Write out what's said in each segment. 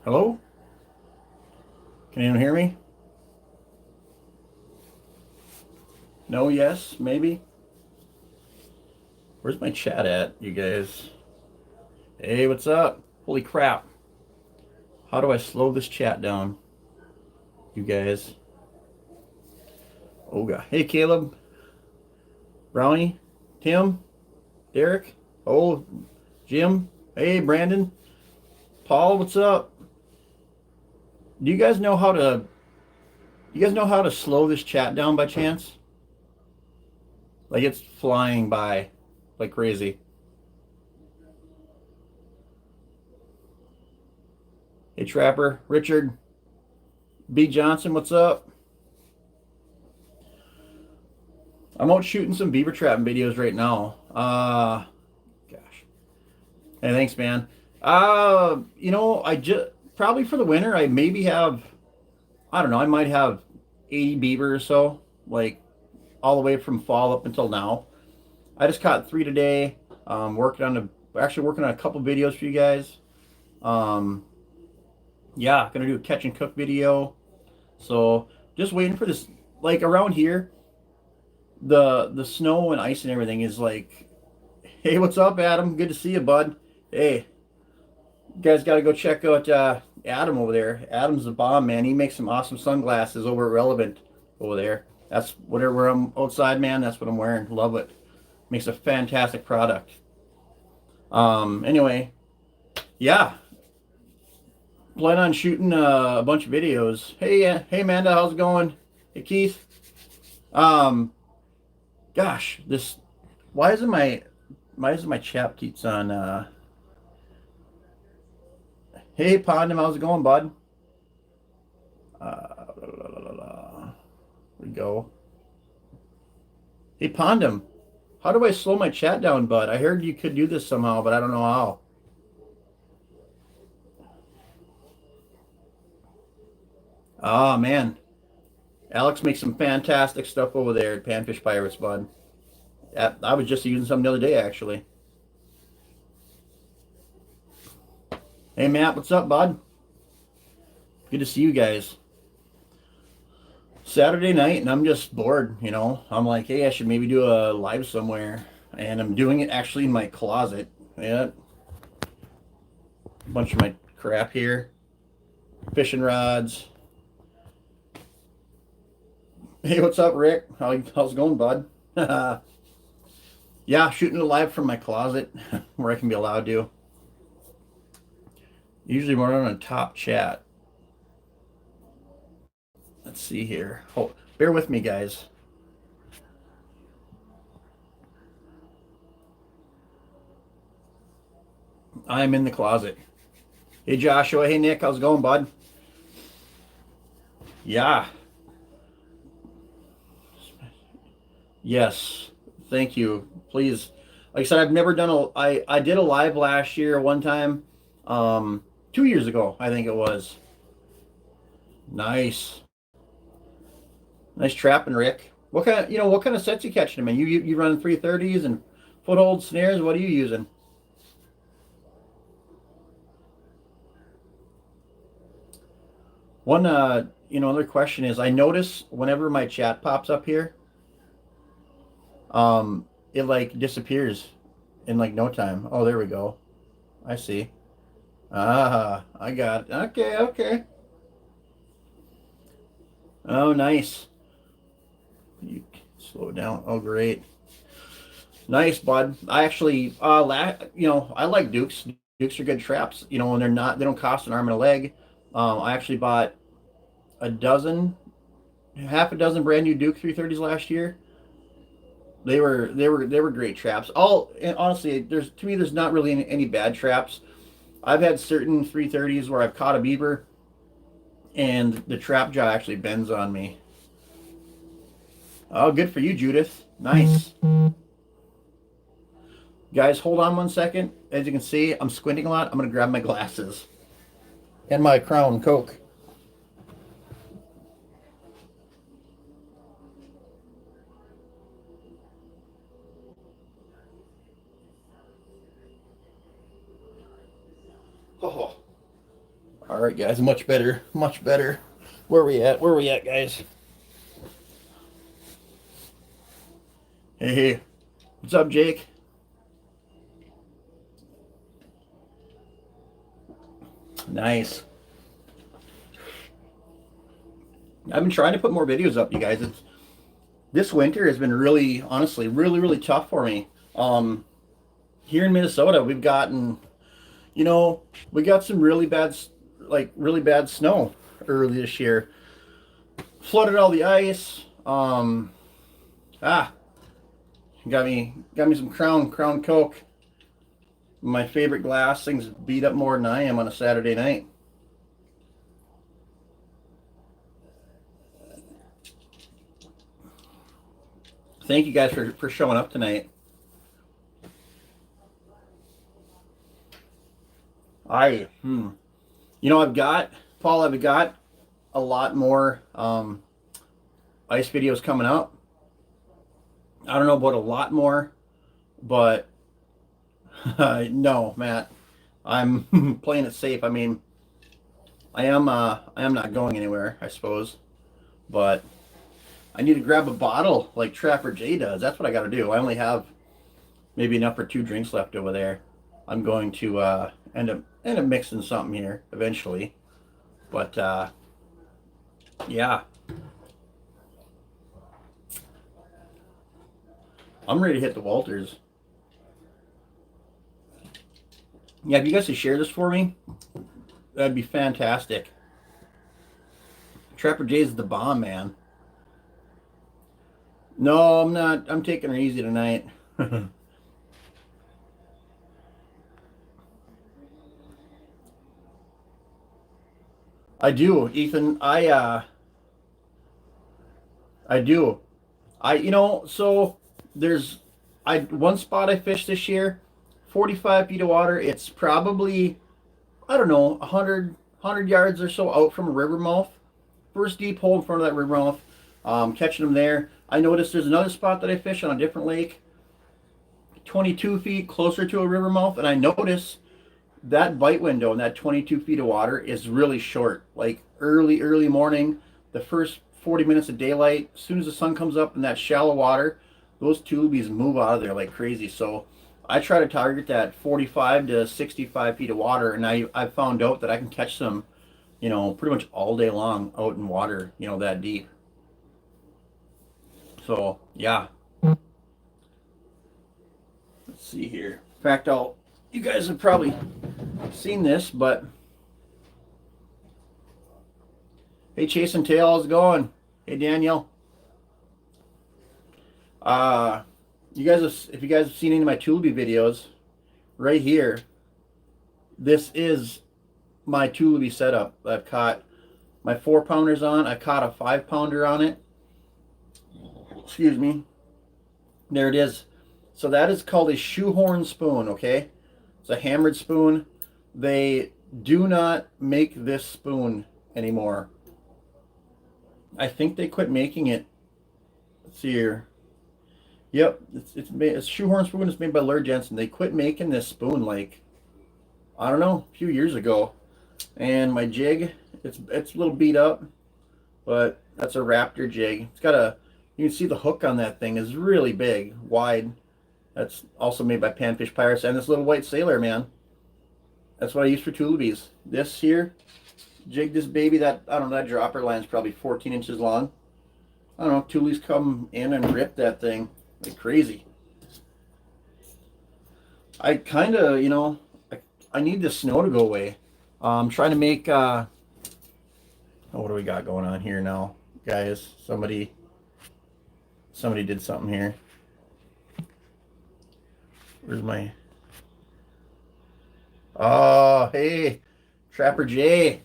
Hello? Can anyone hear me? No, yes, maybe? Where's my chat at, you guys? Hey, what's up? Holy crap. How do I slow this chat down, you guys? Oh, God. Hey, Caleb, Brownie, Tim, Derek, oh, Jim. Hey, Brandon, Paul, what's up? Do you guys know how to slow this chat down by chance? Like it's flying by like crazy. Hey, Trapper, Richard, B. Johnson, what's up? I'm out shooting some beaver trapping videos right now. Gosh. Hey, thanks, man. I just probably for the winter, I maybe have, I don't know, I might have 80 beaver or so, like all the way from fall up until now. I just caught three today. Working on a couple videos for you guys. Um, yeah, gonna do a catch and cook video. So just waiting for this. Like around here, the snow and ice and everything is like, hey, what's up, Adam? Good to see you, bud. Hey, you guys got to go check out Adam over there. Adam's the bomb, man. He makes some awesome sunglasses over at Relevant over there. That's whatever I'm outside, man. That's what I'm wearing. Love it. Makes a fantastic product. Anyway, yeah, plan on shooting a bunch of videos. Hey, Amanda, how's it going? Hey, Keith. Um, Gosh, this why isn't my chap keeps on? Hey, Pondum, how's it going, bud? La, la, la, la. We go. Hey, Pondum, how do I slow my chat down, bud? I heard you could do this somehow, but I don't know how. Oh man, Alex makes some fantastic stuff over there at Panfish Pirates, bud. Yeah, I was just using some the other day, actually. Hey, Matt, what's up, bud? Good to see you guys. Saturday night, and I'm just bored, you know. I'm like, hey, I should maybe do a live somewhere, and I'm doing it actually in my closet. Yeah, a bunch of my crap here, fishing rods. Hey, what's up, Rick? How's it going, bud? Yeah, shooting it live from my closet where I can be allowed to. Usually we're on a top chat. Let's see here. Oh, bear with me, guys. I'm in the closet. Hey, Joshua. Hey, Nick. How's it going, bud? Yeah. Yes. Thank you. Please. Like I said, I've never done I did a live last year one time. 2 years ago, I think it was. Nice. Nice trapping, Rick. What kind of sets you catching them in? You running 330s and foothold snares? What are you using? One other question is I notice whenever my chat pops up here, it like disappears in like no time. Oh, there we go. I see. Ah, I got it. Okay, okay. Oh, nice. You slow down. Oh, great. Nice, bud. I actually, I like Dukes. Dukes are good traps, and they don't cost an arm and a leg. I actually bought a dozen, half a dozen brand new Duke 330s last year. They were great traps. All and honestly, there's not really any bad traps. I've had certain 330s where I've caught a beaver and the trap jaw actually bends on me. Oh, good for you, Judith. Nice. Guys, hold on one second. As you can see, I'm squinting a lot. I'm going to grab my glasses and my Crown Coke. Oh. All right, right, guys. Much better. Much better. Where we at? Where we at, guys? Hey, hey. What's up, Jake? Nice. I've been trying to put more videos up, you guys. It's this winter has been really, honestly, really, really tough for me. Here in Minnesota, we've gotten, we got some really bad snow early this year. Flooded all the ice. Ah, got me some Crown Coke. My favorite glass. Thing's beat up more than I am on a Saturday night. Thank you guys for showing up tonight. I've got Paul. I've got a lot more ice videos coming up. I don't know about a lot more, but no, Matt. I'm playing it safe. I mean, I am not going anywhere, I suppose, but I need to grab a bottle like Trapper J does. That's what I got to do. I only have maybe enough for 2 drinks left over there. I'm going to end up mixing something here eventually, but yeah, I'm ready to hit the Walters. Yeah, if you guys could share this for me, that'd be fantastic. Trapper J's the bomb, man. No, I'm not. I'm taking her easy tonight. I do, Ethan. I do. So there's one spot I fished this year, 45 feet of water. It's probably, I don't know, 100 yards or so out from a river mouth. First deep hole in front of that river mouth. Catching them there. I noticed there's another spot that I fish on a different lake, 22 feet closer to a river mouth, and I notice that bite window in that 22 feet of water is really short. Like early morning, the first 40 minutes of daylight, as soon as the sun comes up in that shallow water, those tubies move out of there like crazy. So I try to target that 45 to 65 feet of water, and I've found out that I can catch them, pretty much all day long out in water, that deep. So yeah, let's see here. In fact, you guys have probably seen this, but hey, Chase and Tail, how's it going? Hey, Daniel. You guys if you guys have seen any of my Tulby videos, right here, this is my Tulby setup. I've caught my 4-pounders on. I caught a 5-pounder on it. Excuse me. There it is. So that is called a shoehorn spoon, okay? It's a hammered spoon. They do not make this spoon anymore. I think they quit making it. Let's see here. Yep, it's shoehorn spoon. It's made by Lure Jensen. They quit making this spoon like, I don't know, a few years ago. And my jig, it's a little beat up, but that's a Raptor jig. It's got you can see the hook on that thing is really big, wide. That's also made by Panfish Pirates. And this little white sailor, man. That's what I use for tulipies. This here, jig this baby, I don't know, that dropper line's probably 14 inches long. I don't know, tulies come in and rip that thing like crazy. I kind of, I need the snow to go away. I'm trying to make, what do we got going on here now, guys? Somebody did something here. Where's my, oh, hey, Trapper J.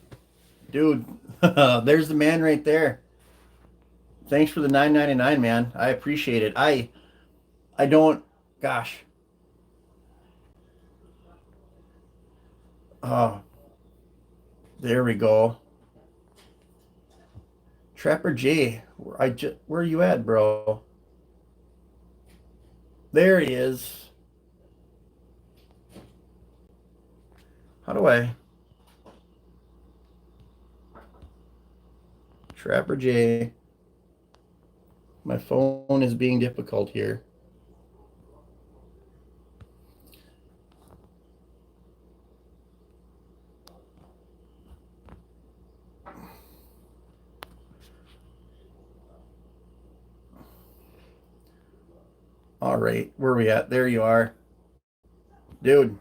Dude, there's the man right there. Thanks for the $9.99, man. I appreciate it. I don't, gosh. Oh, there we go. Trapper J, where are you at, bro? There he is. How do I? Trapper J. My phone is being difficult here. All right, where are we at? There you are. Dude,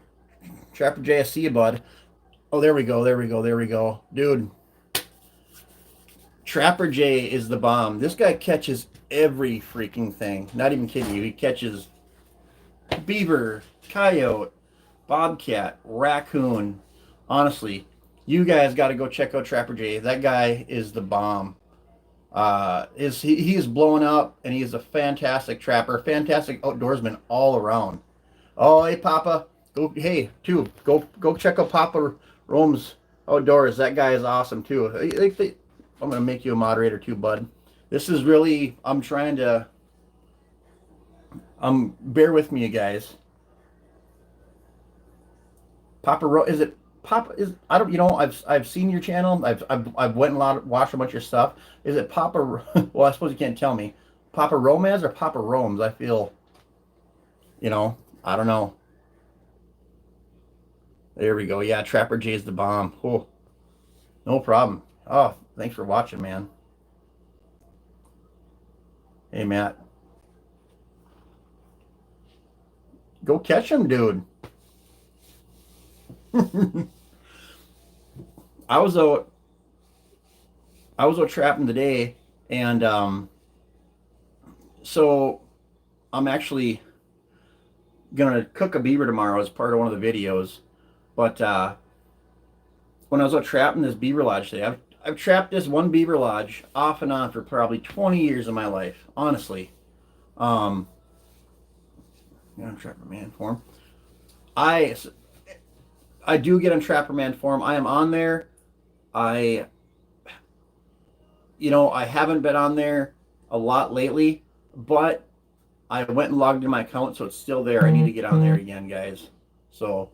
Trapper J, I see you, bud. Oh, there we go, there we go, there we go. Dude, Trapper J is the bomb. This guy catches every freaking thing. Not even kidding you. He catches beaver, coyote, bobcat, raccoon. Honestly, you guys got to go check out Trapper J. That guy is the bomb. He is blowing up, and he is a fantastic trapper, fantastic outdoorsman all around. Oh, hey Papa, go go check out Papa Rome's Outdoors. That guy is awesome too. I'm gonna make you a moderator too, bud. This is really bear with me, you guys. Papa Ro is it Papa is I don't I've seen your channel. I've went and watched a bunch of your stuff. Is it Papa? Well, I suppose you can't tell me. Papa Romez or Papa Rome's? I feel, I don't know. There we go. Yeah, Trapper J is the bomb. Oh, no problem. Oh, thanks for watching, man. Hey, Matt. Go catch him, dude. I was out trapping today, and so I'm actually gonna cook a beaver tomorrow as part of one of the videos. But when I was out trapping this beaver lodge today, I've trapped this one beaver lodge off and on for probably 20 years of my life, honestly. I'm Trapper Man form. I do get on Trapper Man form. I am on there. I haven't been on there a lot lately, but I went and logged in my account, so it's still there. I need to get on there again, guys. So,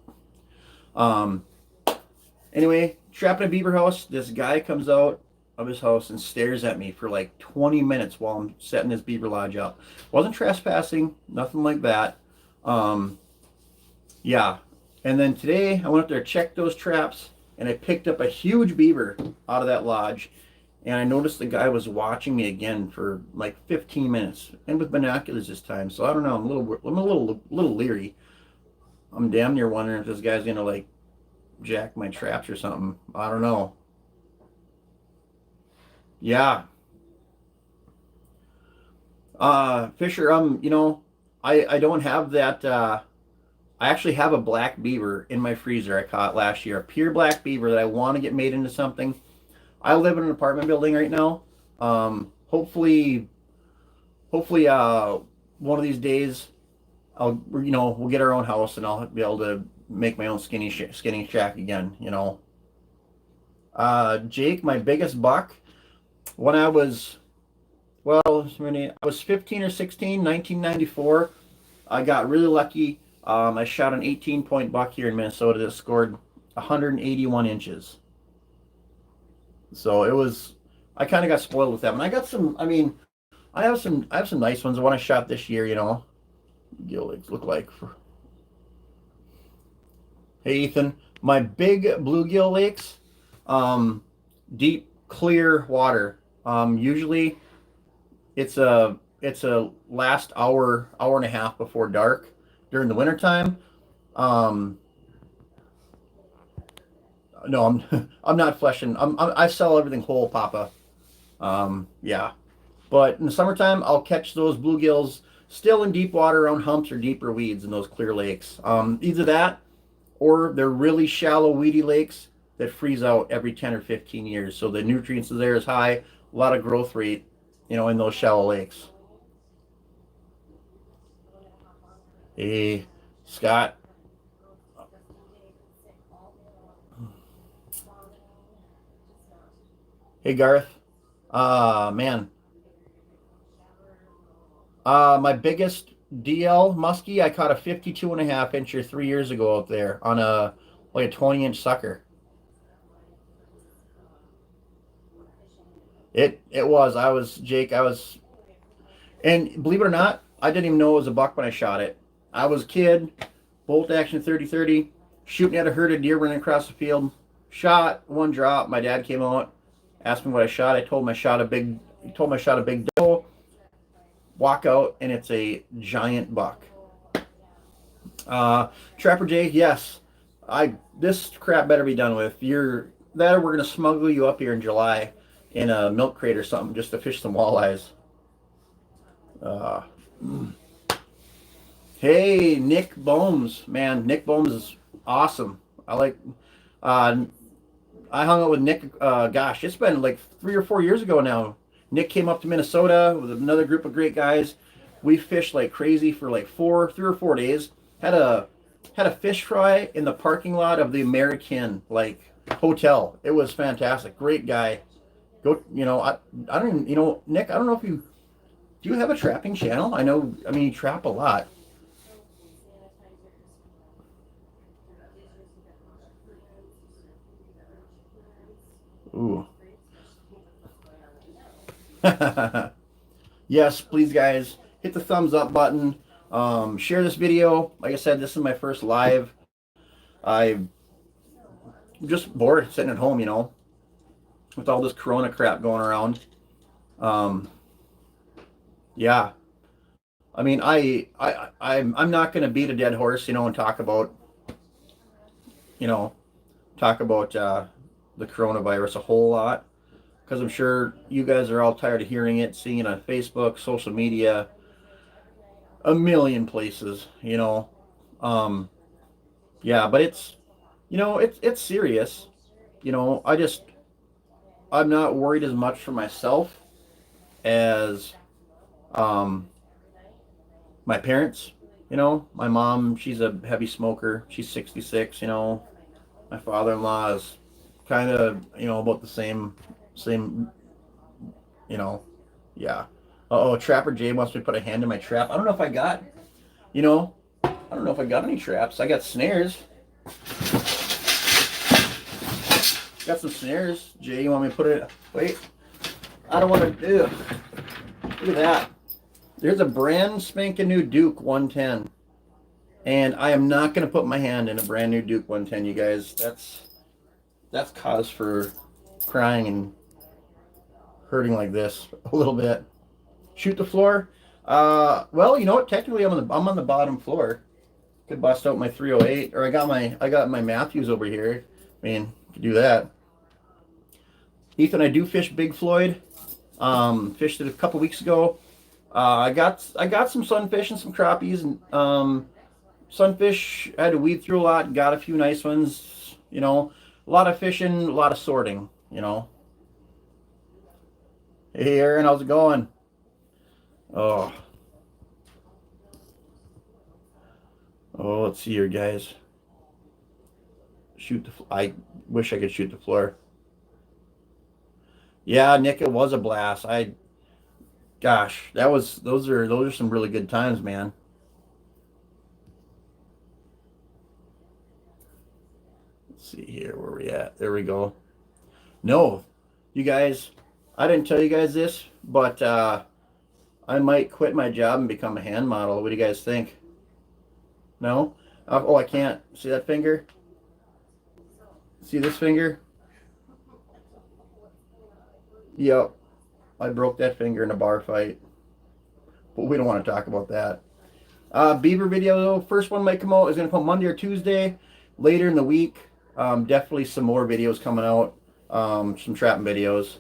anyway, trapping a beaver house. This guy comes out of his house and stares at me for like 20 minutes while I'm setting this beaver lodge up. Wasn't trespassing, nothing like that. Yeah. And then today I went up there, checked those traps, and I picked up a huge beaver out of that lodge. And I noticed the guy was watching me again for like 15 minutes, and with binoculars this time. So I don't know. I'm a little leery. I'm damn near wondering if this guy's gonna like jack my traps or something. I don't know. Yeah. Fisher, I don't have that. I actually have a black beaver in my freezer I caught last year, a pure black beaver that I want to get made into something. I live in an apartment building right now. Hopefully, one of these days, we'll get our own house and I'll be able to make my own skinny shack again. Jake, my biggest buck, when I was 15 or 16, 1994, I got really lucky. I shot an 18-point buck here in Minnesota that scored 181 inches. So I kind of got spoiled with them. And I got I have some nice ones. The one I shot this year, gill legs look like. Hey, Ethan, my big bluegill lakes, deep, clear water. Usually it's a last hour and a half before dark during the wintertime. No, I'm not fleshing. I sell everything whole, Papa. Yeah. But in the summertime, I'll catch those bluegills still in deep water around humps or deeper weeds in those clear lakes. Either that, or they're really shallow, weedy lakes that freeze out every 10 or 15 years. So the nutrients there is high, a lot of growth rate, in those shallow lakes. Hey, Scott. Hey, Garth. Man. My biggest DL muskie, I caught a 52.5 incher 3 years ago out there on a 20-inch sucker. It was. I was Jake. I was, and believe it or not, I didn't even know it was a buck when I shot it. I was a kid, bolt action 30-30, shooting at a herd of deer running across the field. Shot one drop. My dad came out, asked me what I shot. I told him I shot a big. He told me I shot a big doe. Walk out and it's a giant buck. Trapper Jay, yes. This crap better be done with. You're that or we're gonna smuggle you up here in July in a milk crate or something just to fish some walleyes. Uh, hey, Nick Bohms, man, Nick Bohms is awesome. I like. Uh, I hung out with Nick. Gosh, it's been like 3 or 4 years ago now. Nick came up to Minnesota with another group of great guys. We fished like crazy for like 3 or 4 days. Had a fish fry in the parking lot of the American like hotel. It was fantastic. Great guy. Go, I don't even, Nick, I don't know if you do you have a trapping channel? I mean you trap a lot. Ooh. Yes, please guys, hit the thumbs up button. Share this video. Like I said, this is my first live. I'm just bored sitting at home, with all this Corona crap going around. Yeah. I mean, I'm not going to beat a dead horse, and you know, talk about the coronavirus a whole lot because I'm sure you guys are all tired of hearing it, seeing it on Facebook, social media, a million places, Um, yeah, but it's serious. I just I'm not worried as much for myself as um my parents. My mom, she's a heavy smoker. She's 66, My father-in-law is kind of, about the same, you know. Yeah. Uh-oh, Trapper Jay wants me to put a hand in my trap. I don't know if I got, you know, I don't know if I got any traps. I got snares. Got some snares. Jay, you want me to put it? Wait. I don't want to do. Look at that. There's a brand spanking new Duke 110. And I am not going to put my hand in a brand new Duke 110, you guys. That's cause for crying and hurting like this a little bit. Shoot the floor. Well, you know what? Technically, I'm on the bottom floor. Could bust out my 308, or I got my Matthews over here. I mean, could do that. Ethan, I do fish Big Floyd. Fished it a couple weeks ago. I got some sunfish and some crappies, and sunfish I had to weed through a lot. Got a few nice ones. A lot of fishing, a lot of sorting. Hey, Aaron, how's it going? Oh, let's see here, guys. I wish I could shoot the floor. Yeah, Nick, it was a blast. Gosh, those are some really good times, man. Let's see here where we at. There we go. No, you guys, I didn't tell you guys this, but I might quit my job and become a hand model. What do you guys think? No? Oh, I can't. See that finger? See this finger? Yep. I broke that finger in a bar fight. But we don't want to talk about that. Beaver video, first one might come out. Is going to come Monday or Tuesday. Later in the week, definitely some more videos coming out. Some trapping videos.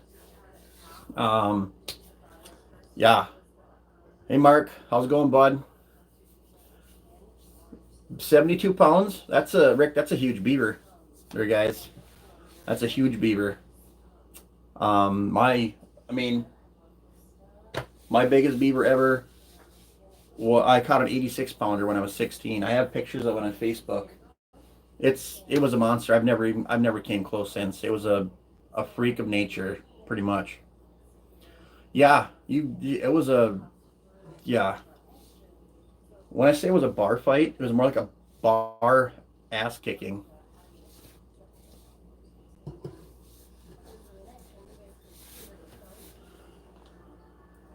Yeah. Hey, Mark. How's it going, bud? 72 pounds. Rick, that's a huge beaver. There, guys. That's a huge beaver. I mean, my biggest beaver ever. Well, I caught an 86 pounder when I was 16. I have pictures of it on Facebook. It was a monster. I've never came close since. It was a freak of nature, pretty much. Yeah, it was yeah. When I say it was a bar fight, it was more like a bar ass kicking.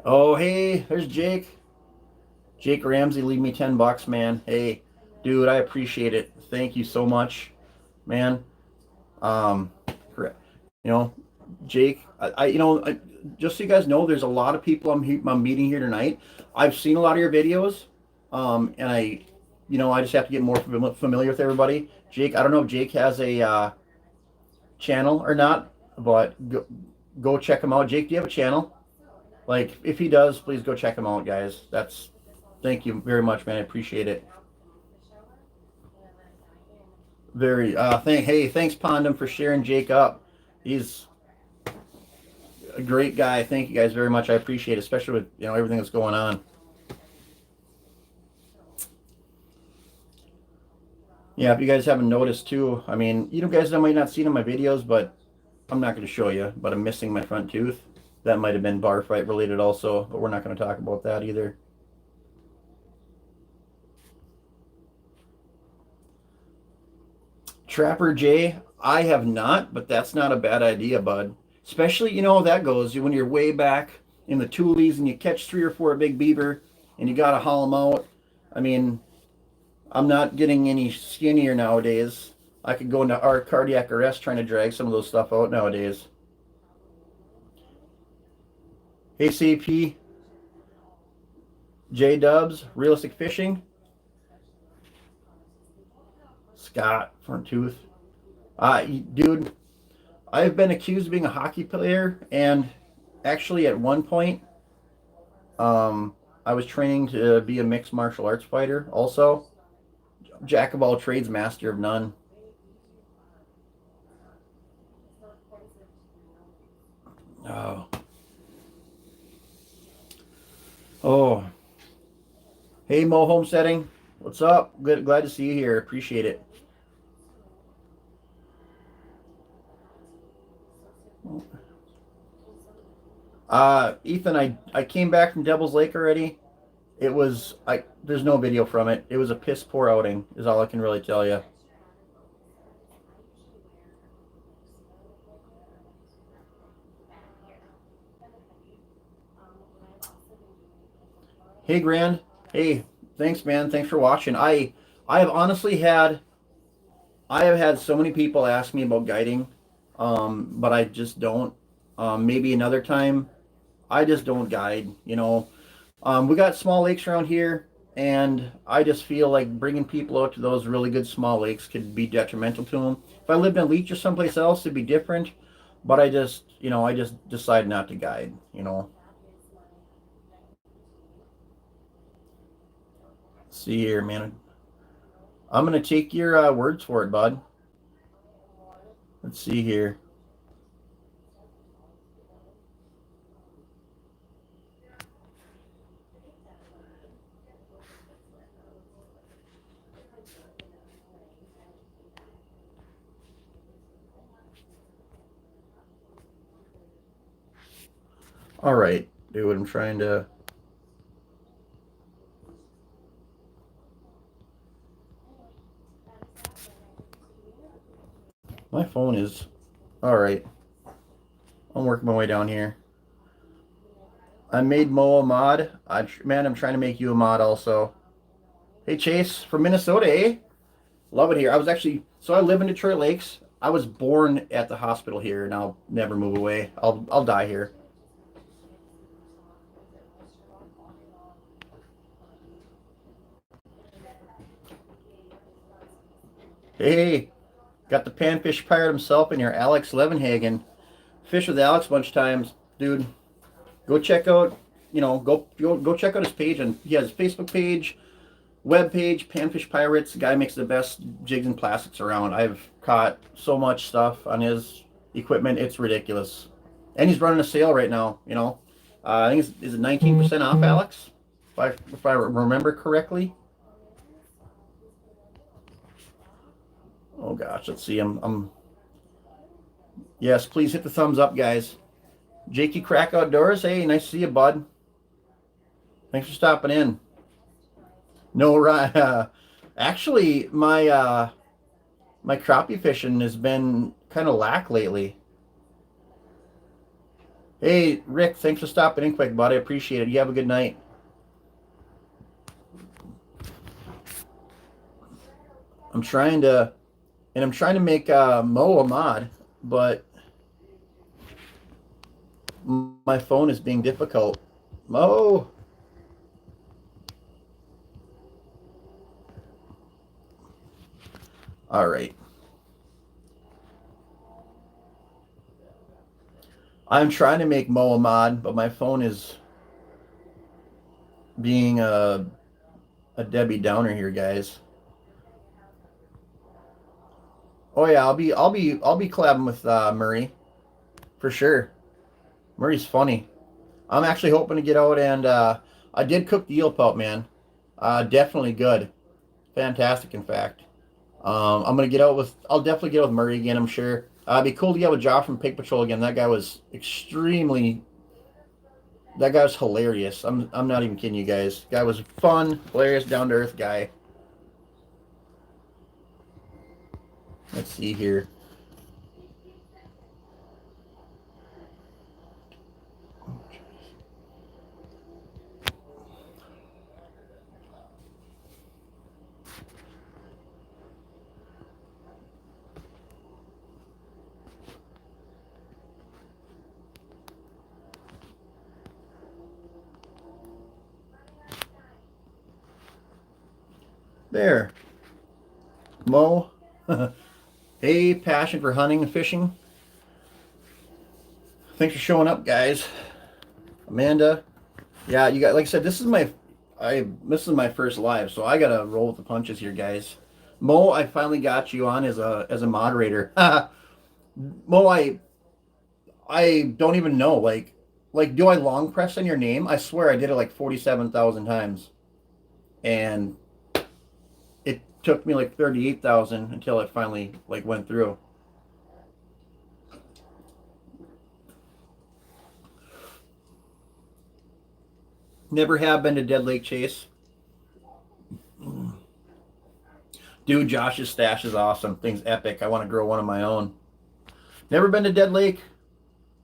Oh, hey, there's Jake. Jake Ramsey, leave me $10, man. Hey, dude, I appreciate it. Thank you so much, man. Um, correct. You know, Jake, just so you guys know, there's a lot of people I'm meeting here tonight. I've seen a lot of your videos, and I just have to get more familiar with everybody. Jake, I don't know if Jake has a channel or not, but go check him out. Jake, do you have a channel? Like, if he does, please go check him out, guys. Thank you very much, man. I appreciate it. Thanks, Pondum, for sharing Jake up. He's a great guy. Thank you guys very much. I appreciate it, especially with everything that's going on. Yeah, if you guys haven't noticed too, I mean, you guys might not seen in my videos, but I'm not going to show you. But I'm missing my front tooth. That might have been bar fight related also, but we're not going to talk about that either. Trapper J, I have not, but that's not a bad idea, bud. Especially, that goes when you're way back in the toolies and you catch 3 or 4 big beaver and you got to haul them out. I mean, I'm not getting any skinnier nowadays. I could go into our cardiac arrest trying to drag some of those stuff out nowadays. Hey, CP, J Dubs, Realistic Fishing, Scott, Front Tooth. Dude, I've been accused of being a hockey player, and actually, at one point, I was training to be a mixed martial arts fighter. Also, jack of all trades, master of none. Oh, oh. Hey, Mo Homesteading, what's up? Good, glad to see you here. Appreciate it. Ethan, I came back from Devil's Lake already. There's no video from it. It was a piss poor outing, is all I can really tell you. Hey, Grand. Hey, thanks, man. Thanks for watching. I have honestly I have had so many people ask me about guiding, but I just don't. Maybe another time. I just don't guide. We got small lakes around here, and I just feel like bringing people out to those really good small lakes could be detrimental to them. If I lived in Leech or someplace else, it'd be different. But I just decide not to guide. See here, man. I'm gonna take your words for it, bud. Let's see here. All right, dude. I'm trying to. My phone is. All right. I'm working my way down here. I made Mo a mod. Man, I'm trying to make you a mod also. Hey, Chase from Minnesota, eh? Love it here. I live in Detroit Lakes. I was born at the hospital here, and I'll never move away. I'll die here. Hey, got the panfish pirate himself in here, Alex Levenhagen. Fish with Alex a bunch of times, dude. Go check out, go check out his page, and he has a Facebook page, web page, Panfish Pirates. The guy makes the best jigs and plastics around. I've caught so much stuff on his equipment, it's ridiculous. And he's running a sale right now. I think is it 19% off, Alex? If I remember correctly. Oh gosh, let's see. Yes, please hit the thumbs up, guys. Jakey Crack Outdoors. Hey, nice to see you, bud. Thanks for stopping in. No, right. Actually, my crappie fishing has been kind of lack lately. Hey, Rick, thanks for stopping in quick, bud. I appreciate it. You have a good night. I'm trying to make Mo a mod, but my phone is being difficult. Mo. All right. I'm trying to make Mo a mod, but my phone is being a Debbie Downer here, guys. Oh yeah, I'll be collabing with Murray for sure. Murray's funny. I'm actually hoping to get out and I did cook the eel pelt, man. Definitely good, fantastic, in fact. I'm gonna get out with. I'll definitely get out with Murray again. I'm sure. It'd be cool to get with Josh from Pig Patrol again. That guy was extremely. That guy was hilarious. I'm not even kidding you guys. Guy was fun, hilarious, down to earth guy. Let's see here. There, Mo. Hey, passion for hunting and fishing. Thanks for showing up, guys. Amanda. Yeah, you got. Like I said, this is my first live, so I gotta roll with the punches here, guys. Mo, I finally got you on as a moderator. Mo, I don't even know. Do I long press in your name? I swear I did it like 47,000 times, and it took me like 38,000 until it finally like went through. Never have been to Dead Lake Chase. Dude, Josh's stash is awesome. Thing's epic. I want to grow one of my own. Never been to Dead Lake.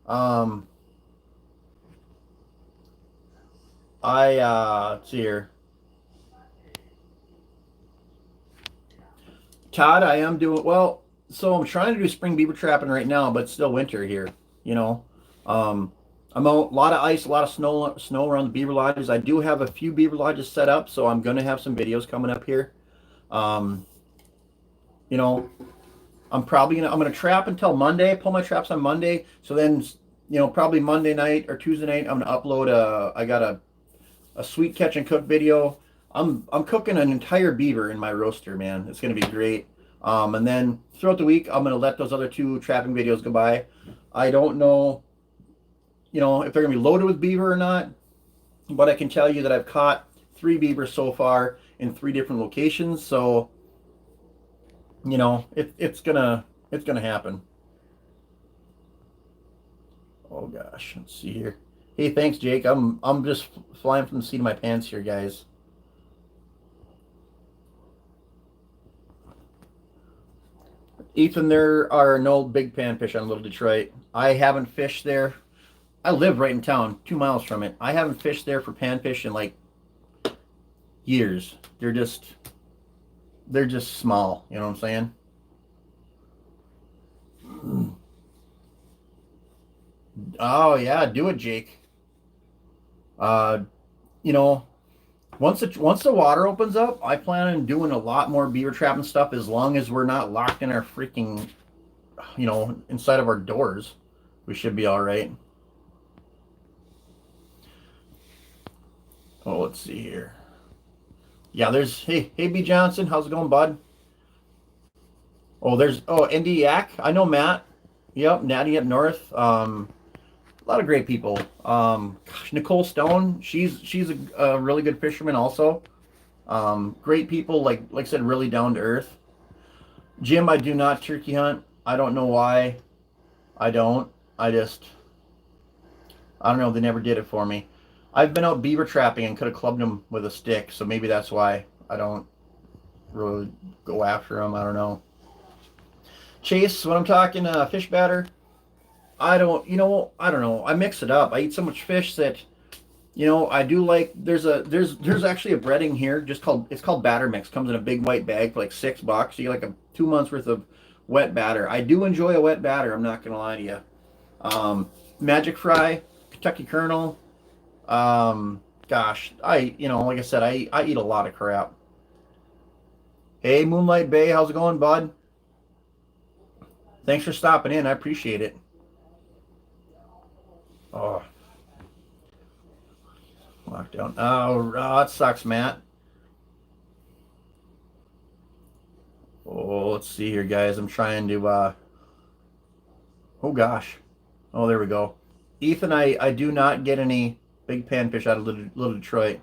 Um, let's see here. Todd, I am doing well. So I'm trying to do spring beaver trapping right now, but it's still winter here. You know, um, I'm out, a lot of ice, a lot of snow around the beaver lodges. I do have a few beaver lodges set up, so I'm gonna have some videos coming up here. Um, you know, I'm gonna trap until Monday. Pull my traps on Monday, so then probably Monday night or Tuesday night I'm gonna upload I got a sweet catch and cook video. I'm cooking an entire beaver in my roaster, man. It's gonna be great. And then throughout the week, I'm gonna let those other two trapping videos go by. I don't know, if they're gonna be loaded with beaver or not, but I can tell you that I've caught 3 beavers so far in 3 different locations. So, it's gonna happen. Oh gosh, let's see here. Hey, thanks, Jake. I'm just flying from the seat of my pants here, guys. Ethan, there are no big panfish on Little Detroit. I haven't fished there. I live right in town, 2 miles from it. I haven't fished there for panfish in like years. They're just small. You know what I'm saying? Oh yeah, do it, Jake. Uh, you know, once the water opens up, I plan on doing a lot more beaver trapping stuff as long as we're not locked in our freaking, inside of our doors. We should be all right. Oh, let's see here. Yeah, hey B Johnson, how's it going, bud? Indy Yak. I know Matt. Yep, Natty up north. A lot of great people. Gosh, Nicole Stone, she's a really good fisherman also. Great people, like I said, really down to earth. Jim, I do not turkey hunt. I don't know why. I don't. I don't know. They never did it for me. I've been out beaver trapping and could have clubbed them with a stick, so maybe that's why I don't really go after them. I don't know. Chase, when I'm talking fish batter, I don't, I don't know. I mix it up. I eat so much fish that, I do like, there's actually a breading here it's called batter mix. Comes in a big white bag for like $6. You get like a 2 months worth of wet batter. I do enjoy a wet batter. I'm not going to lie to you. Magic Fry, Kentucky Colonel. Gosh, like I said, I eat a lot of crap. Hey, Moonlight Bay, how's it going, bud? Thanks for stopping in. I appreciate it. Oh, lockdown. Oh, that sucks, Matt. Oh, let's see here, guys. I'm trying to, oh gosh. Oh, there we go. Ethan, I do not get any big panfish out of Little Detroit.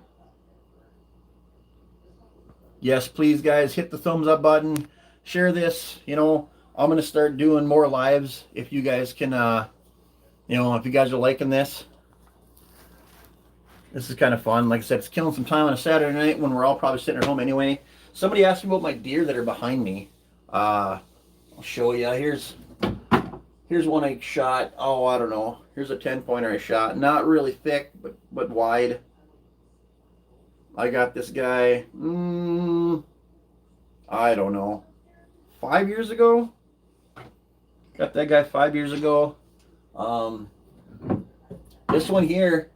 Yes, please, guys, hit the thumbs up button. Share this. I'm going to start doing more lives if you guys can, if you guys are liking this. This is kind of fun. Like I said, it's killing some time on a Saturday night when we're all probably sitting at home anyway. Somebody asked me about my deer that are behind me. I'll show you. Here's one I shot. Oh, I don't know. Here's a 10-pointer I shot. Not really thick, but wide. I got this guy, I don't know, 5 years ago? Got that guy 5 years ago. This one here,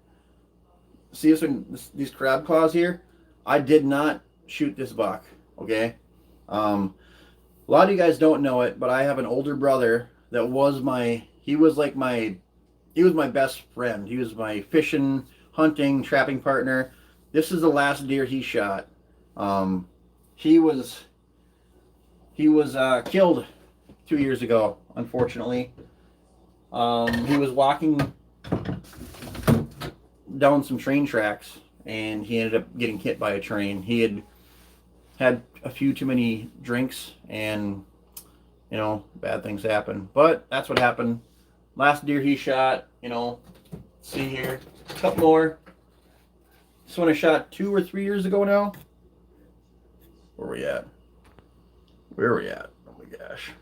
see this one, these crab claws here? I did not shoot this buck, okay? A lot of you guys don't know it, but I have an older brother that was he was my best friend. He was my fishing, hunting, trapping partner. This is the last deer he shot. He was killed 2 years ago, unfortunately. He was walking down some train tracks, and he ended up getting hit by a train. He had a few too many drinks, and bad things happen. But that's what happened. Last deer he shot, see here, a couple more. This one I shot 2 or 3 years ago now. Where are we at? Oh my gosh.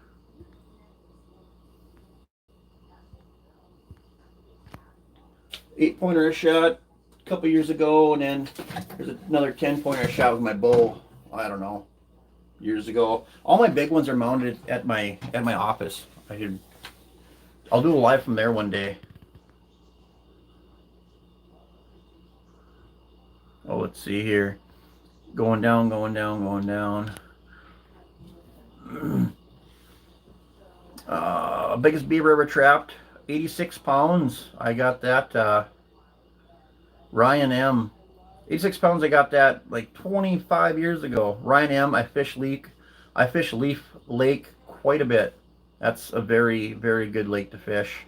Eight-pointer I shot a couple years ago, and then there's another 10-pointer I shot with my bow, I don't know, years ago. All my big ones are mounted at my office. I'll do a live from there one day. Oh, let's see here. Going down. Biggest beaver ever trapped, 86 pounds. I got that, Ryan M. 86 pounds, I got that like 25 years ago. Ryan M. I fish Leaf Lake quite a bit. That's a very, very good lake to fish.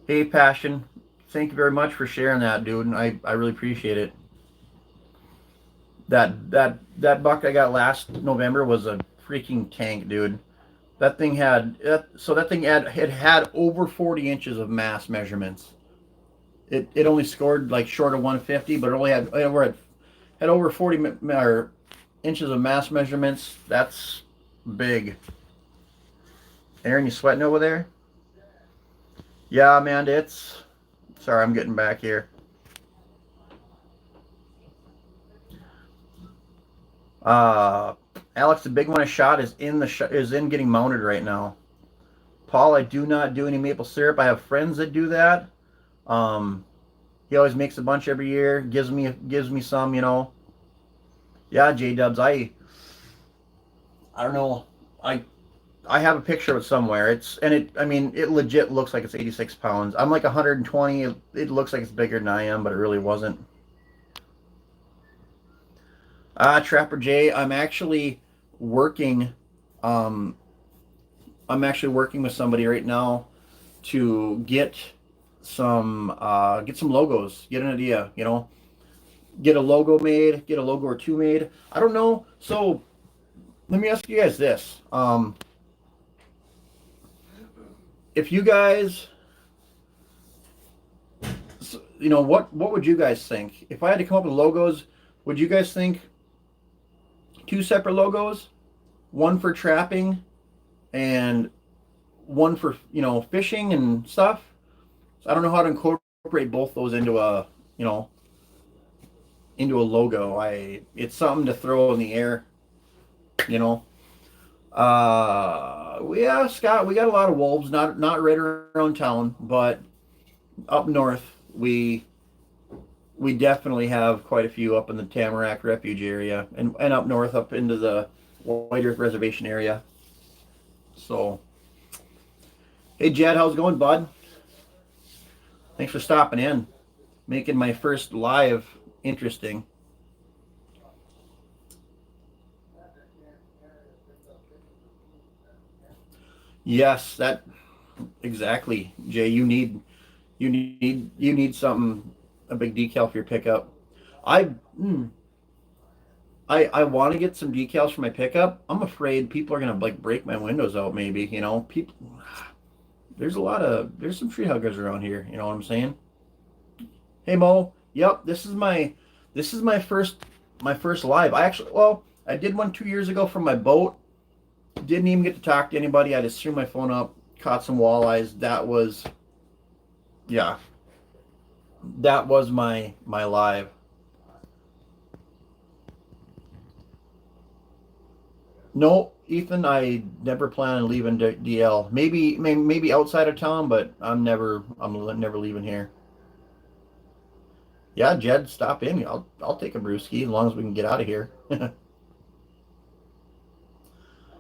Hey, Passion. Thank you very much for sharing that, dude. I really appreciate it. That buck I got last November was a freaking tank, dude. That thing had over 40 inches of mass measurements. It only scored like short of 150, but it only had over 40 inches of mass measurements. That's big. Aaron, you sweating over there? Yeah, Amanda, sorry, I'm getting back here. Alex, the big one I shot is in getting mounted right now. Paul, I do not do any maple syrup. I have friends that do that. He always makes a bunch every year. Gives me some, Yeah, J Dubs. I don't know. I have a picture of it somewhere. It legit looks like it's 86 pounds. I'm like 120. It looks like it's bigger than I am, but it really wasn't. Trapper J, I'm actually working with somebody right now to get some logos, get an idea, get a logo made, get a logo or two made. I don't know. So let me ask you guys this. If you guys, what would you guys think? If I had to come up with logos, would you guys think 2 separate logos? One for trapping and one for, fishing and stuff. So I don't know how to incorporate both those into you know, a logo. It's something to throw in the air, you know. Yeah, Scott, we got a lot of wolves, not right around town, but up north we definitely have quite a few up in the Tamarack Refuge area and up north up into the White Earth Reservation area. So, hey Jed, how's it going, bud? Thanks for stopping in, making my first live interesting. Yes, that exactly, Jay. You need something, a big decal for your pickup. I mm, I want to get some decals for my pickup. I'm afraid people are gonna like break my windows out. Maybe people. There's some tree huggers around here. You know what I'm saying? Hey Mo. Yep. This is my first live. I did one 2 years ago from my boat. Didn't even get to talk to anybody. I just threw my phone up, caught some walleyes. Yeah, that was my live. No, Ethan, I never plan on leaving DL. Maybe outside of town, but I'm never leaving here. Yeah, Jed, stop in. I'll take a brewski as long as we can get out of here.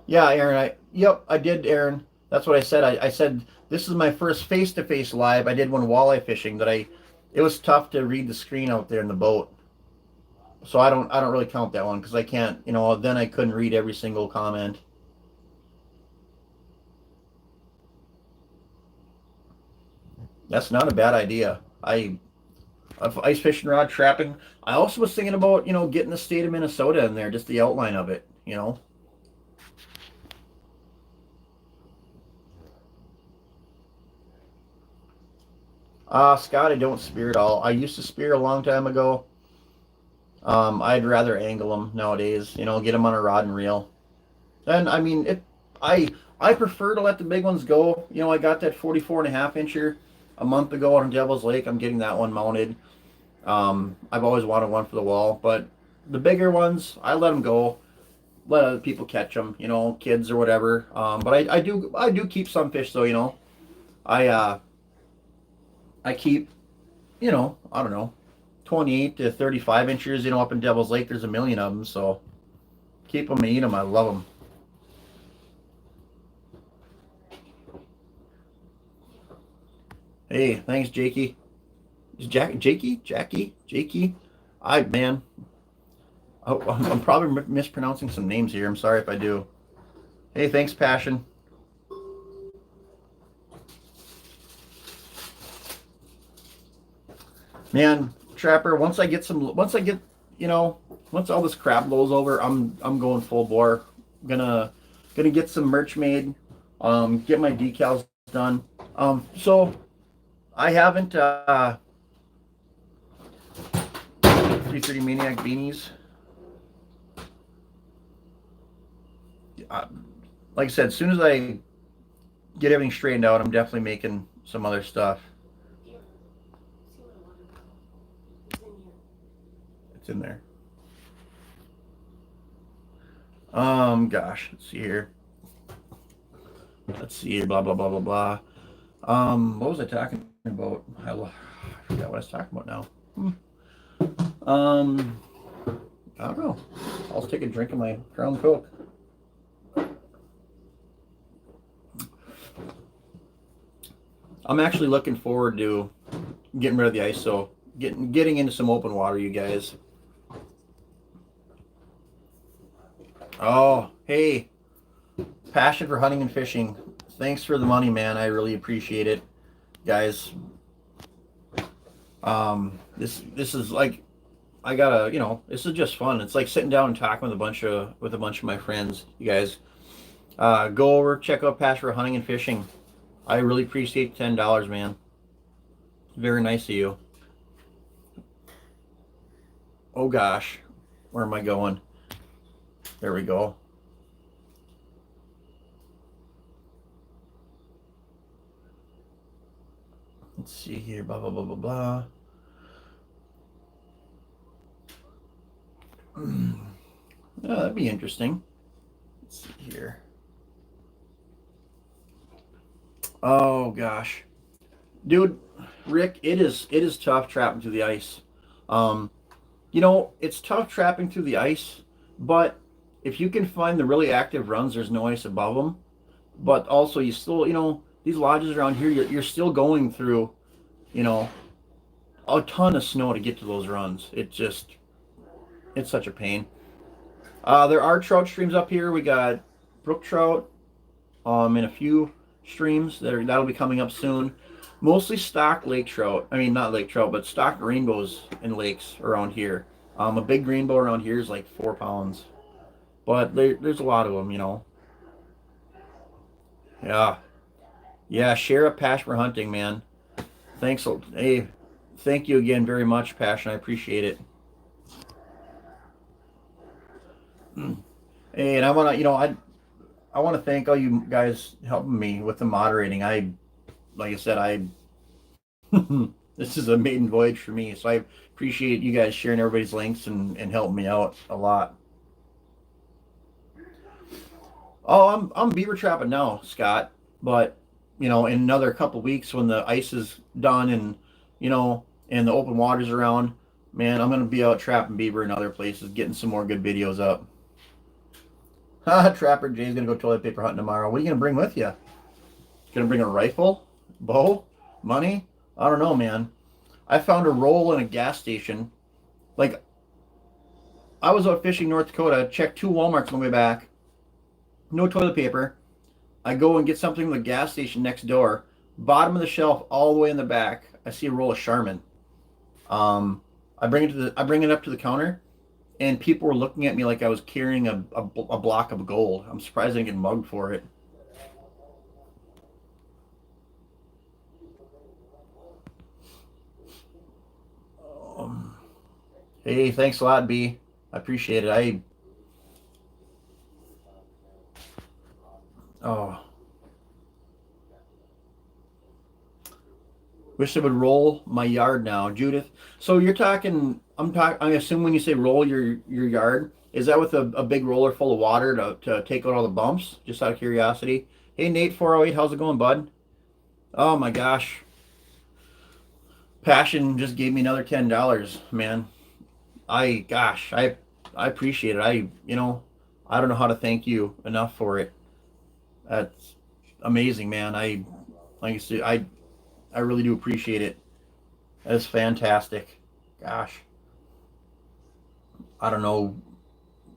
Yeah, Aaron. Yep, I did, Aaron. That's what I said. I said this is my first face-to-face live. I did one walleye fishing that I. It was tough to read the screen out there in the boat, so I don't really count that one because I can't. Then I couldn't read every single comment. That's not a bad idea. Of ice fishing rod trapping. I also was thinking about getting the state of Minnesota in there, just the outline of it. Scott, I don't spear at all. I used to spear a long time ago. I'd rather angle them nowadays. Get them on a rod and reel. And I mean, I I prefer to let the big ones go. I got that 44 and a half incher a month ago on Devil's Lake. I'm getting that one mounted. I've always wanted one for the wall, but the bigger ones, I let them go. Let other people catch them, kids or whatever. But I do keep some fish though. I keep, I don't know, 28 to 35 inches. Up in Devil's Lake, there's a million of them. So keep them and eat them. I love them. Hey, thanks, Jakey. Is Jakey? Man, I'm probably mispronouncing some names here. I'm sorry if I do. Hey, thanks, Passion. Man, Trapper. You know, once all this crap blows over, I'm going full bore. Gonna gonna get some merch made. Get my decals done. So I haven't 330 Maniac beanies. Uh, like I said, as soon as I get everything straightened out, I'm definitely making some other stuff. It's in there. Gosh, let's see here. Let's see here. Blah blah blah blah blah. What was I talking about? I forgot what I was talking about now. Um, I don't know. I'll take a drink of my Crown Coke. I'm actually looking forward to getting rid of the ice, so getting into some open water, you guys. Oh, hey, passion for hunting and fishing. Thanks for the money, man. I really appreciate it, guys. This is like I gotta, this is just fun. It's like sitting down and talking with a bunch of my friends. You guys, go over check out Passion for Hunting and Fishing. I really appreciate $10, man. Very nice of you. Oh gosh, where am I going? There we go. Let's see here. Blah, blah, blah, blah, blah. Oh, that'd be interesting. Let's see here. Oh gosh, dude, Rick, it is tough trapping through the ice. Um, it's tough trapping through the ice, but if you can find the really active runs, there's no ice above them. But also, you still, these lodges around here, you're still going through, you know, a ton of snow to get to those runs. It's such a pain. There are trout streams up here. We got brook trout, and a few streams that'll be coming up soon. Mostly stock lake trout. I mean, not lake trout, but stock rainbows in lakes around here. A big rainbow around here is like 4 pounds, but there's a lot of them. Yeah, yeah. Share a passion for hunting, man. Thanks. Hey, thank you again very much, Passion. I appreciate it. Hey, and I wanna, I want to thank all you guys helping me with the moderating. Like I said, this is a maiden voyage for me, so I appreciate you guys sharing everybody's links and helping me out a lot. Oh, I'm beaver trapping now, Scott. But in another couple weeks when the ice is done and you know and the open water's around, man, I'm gonna be out trapping beaver in other places, getting some more good videos up. Trapper Jay's gonna go toilet paper hunting tomorrow. What are you gonna bring with you? Gonna bring a rifle, bow, money? I don't know, man. I found a roll in a gas station. Like, I was out fishing North Dakota, checked two Walmarts on the way back. No toilet paper. I go and get something from the gas station next door. Bottom of the shelf, all the way in the back, I see a roll of Charmin. I bring it up to the counter, and people were looking at me like I was carrying a block of gold. I'm surprised I didn't get mugged for it. Um, hey, thanks a lot, B. I appreciate it. Oh, wish I would roll my yard now, Judith. So you're talking? I assume when you say roll your yard, is that with a big roller full of water to take out all the bumps? Just out of curiosity. Hey Nate 408, how's it going, bud? Oh my gosh, Passion just gave me another $10, man. I appreciate it. I don't know how to thank you enough for it. That's amazing, man. Like I said, I really do appreciate it. That's fantastic. Gosh, I don't know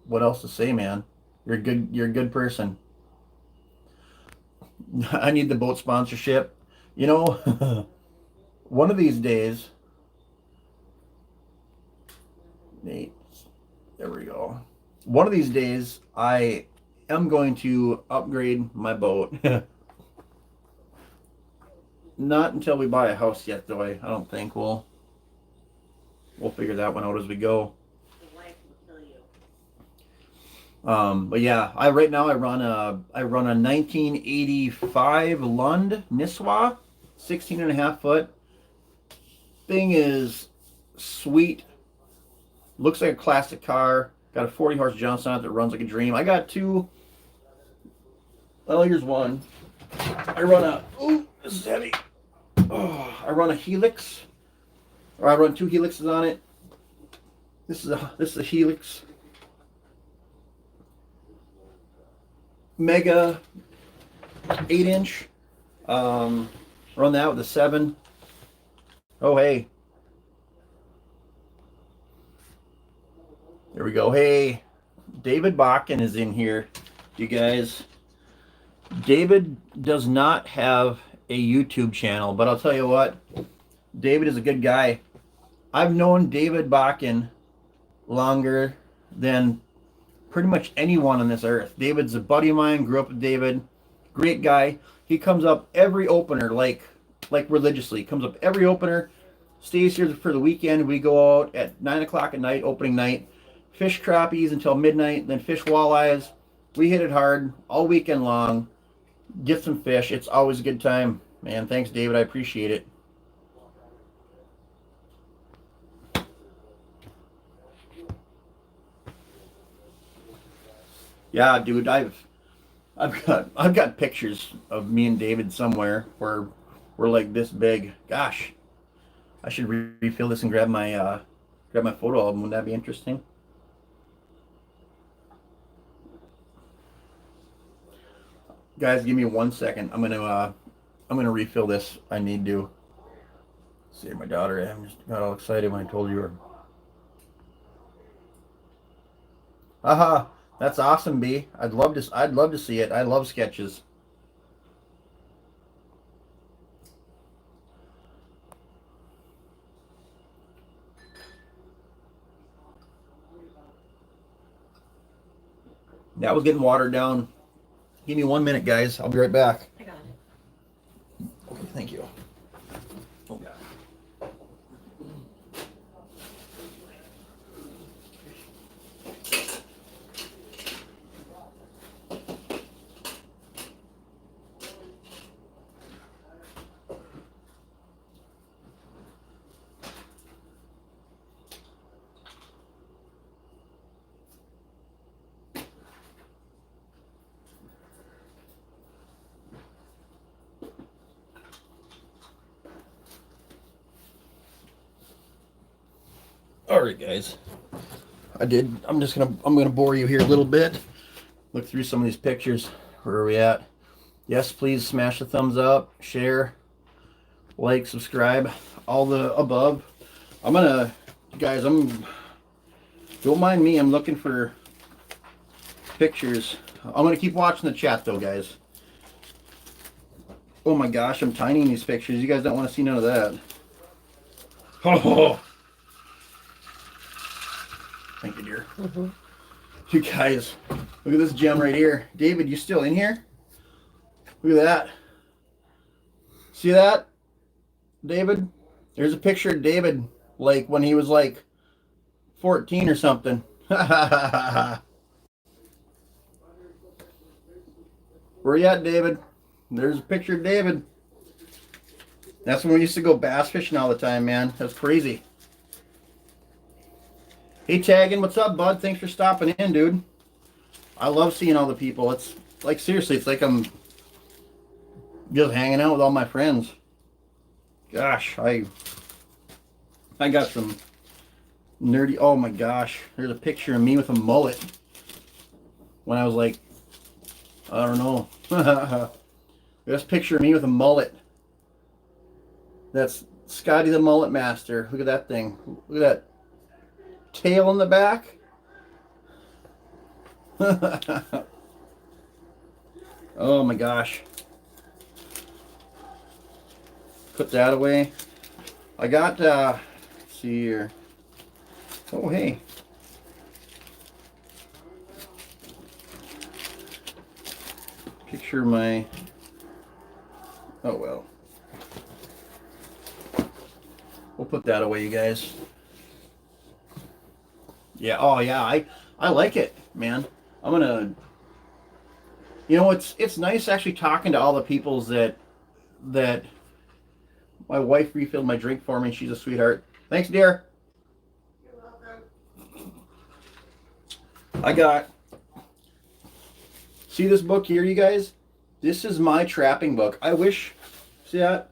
what else to say, man. You're a good person. I need the boat sponsorship. You know, one of these days, Nate, there we go. One of these days, I am going to upgrade my boat. Not until we buy a house yet, though. I don't think we'll figure that one out as we go. But yeah, I right now I run a 1985 Lund Nisswa, 16 and a half foot. Thing is sweet. Looks like a classic car. Got a 40 horse Johnson on it that runs like a dream. I got two. Well, here's one. This is heavy. Oh, I run a Helix, or I run two Helixes on it. This is a Helix Mega 8-inch. Run that with a 7. Oh hey, there we go. Hey, David Bakken is in here, you guys. David does not have a YouTube channel, but I'll tell you what, David is a good guy. I've known David Bakken longer than pretty much anyone on this earth. David's a buddy of mine, grew up with David. Great guy. He comes up every opener, like religiously. Comes up every opener, stays here for the weekend. We go out at 9 o'clock at night, opening night, fish crappies until midnight, then fish walleyes. We hit it hard all weekend long. Get some fish. It's always a good time, man. Thanks, David. I appreciate it. Yeah, dude, I've got pictures of me and David somewhere where we're like this big. Gosh, I should refill this and grab my photo album. Wouldn't that be interesting? Guys, give me 1 second. I'm gonna refill this. I need to. See my daughter. I just got all excited when I told you her. Haha, that's awesome, B. I'd love to see it. I love sketches. That was getting watered down. Give me 1 minute, guys. I'll be right back. I got it. Okay, thank you. Oh, God. All right, guys. I'm gonna bore you here a little bit. Look through some of these pictures. Where are we at? Yes, please smash the thumbs up, share, like, subscribe, all the above. Guys, don't mind me. I'm looking for pictures. I'm gonna keep watching the chat though, guys. Oh my gosh, I'm tiny in these pictures. You guys don't want to see none of that. Oh. Thank you, dear. You guys, look at this gem right here. David, you still in here? Look at that. See that, David? There's a picture of David, like when he was like 14 or something. Where you at, David? There's a picture of David. That's when we used to go bass fishing all the time, man. That's crazy. Hey, Taggin, what's up, bud? Thanks for stopping in, dude. I love seeing all the people. It's like, seriously, it's like I'm just hanging out with all my friends. Gosh, I got some nerdy. Oh my gosh, there's a picture of me with a mullet when I was like, I don't know. There's a picture of me with a mullet. That's Scotty the Mullet Master. Look at that thing. Look at that tail in the back. Oh my gosh. Put that away. I got, let's see here. Oh, hey. Picture my, oh well. We'll put that away, you guys. Yeah, oh yeah, I like it, man. I'm gonna, it's nice actually talking to all the peoples that my wife refilled my drink for me. She's a sweetheart. Thanks, dear. You're welcome. See this book here, you guys? This is my trapping book. See that?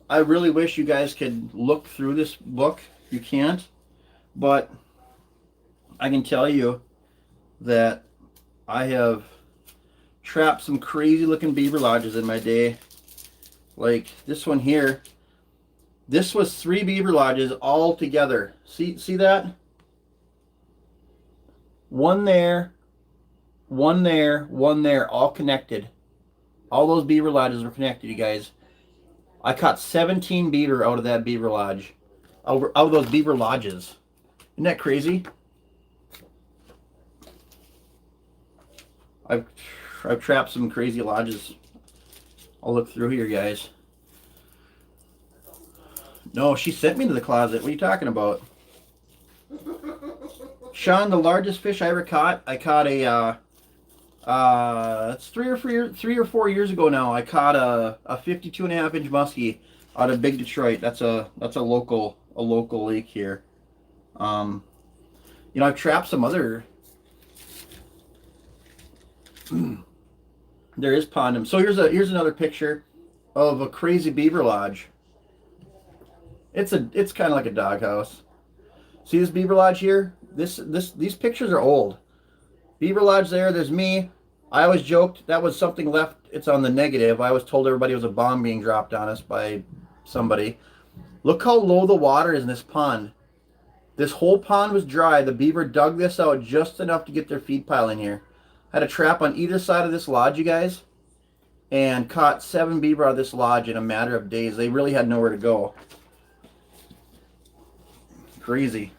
I really wish you guys could look through this book. You can't, but I can tell you that I have trapped some crazy looking beaver lodges in my day. Like this one here. This was 3 beaver lodges all together. See that? One there, one there, one there, all connected. All those beaver lodges were connected, you guys. I caught 17 beaver out of that beaver lodge. Out of those beaver lodges. Isn't that crazy? I've trapped some crazy lodges. I'll look through here, guys. No, she sent me to the closet. What are you talking about? Sean, the largest fish I ever caught, I caught it's 3 or 4 years ago now. I caught a 52.5-inch muskie out of Big Detroit. That's a local lake here. I've trapped some other. There is pond. So here's another picture of a crazy beaver lodge. It's kind of like a doghouse. See this beaver lodge here? These pictures are old. Beaver lodge there. There's me. I always joked that was something left. It's on the negative. I always told everybody it was a bomb being dropped on us by somebody. Look how low the water is in this pond. This whole pond was dry. The beaver dug this out just enough to get their feed pile in here. I had a trap on either side of this lodge, you guys, and caught 7 beaver out of this lodge in a matter of days. They really had nowhere to go. Crazy.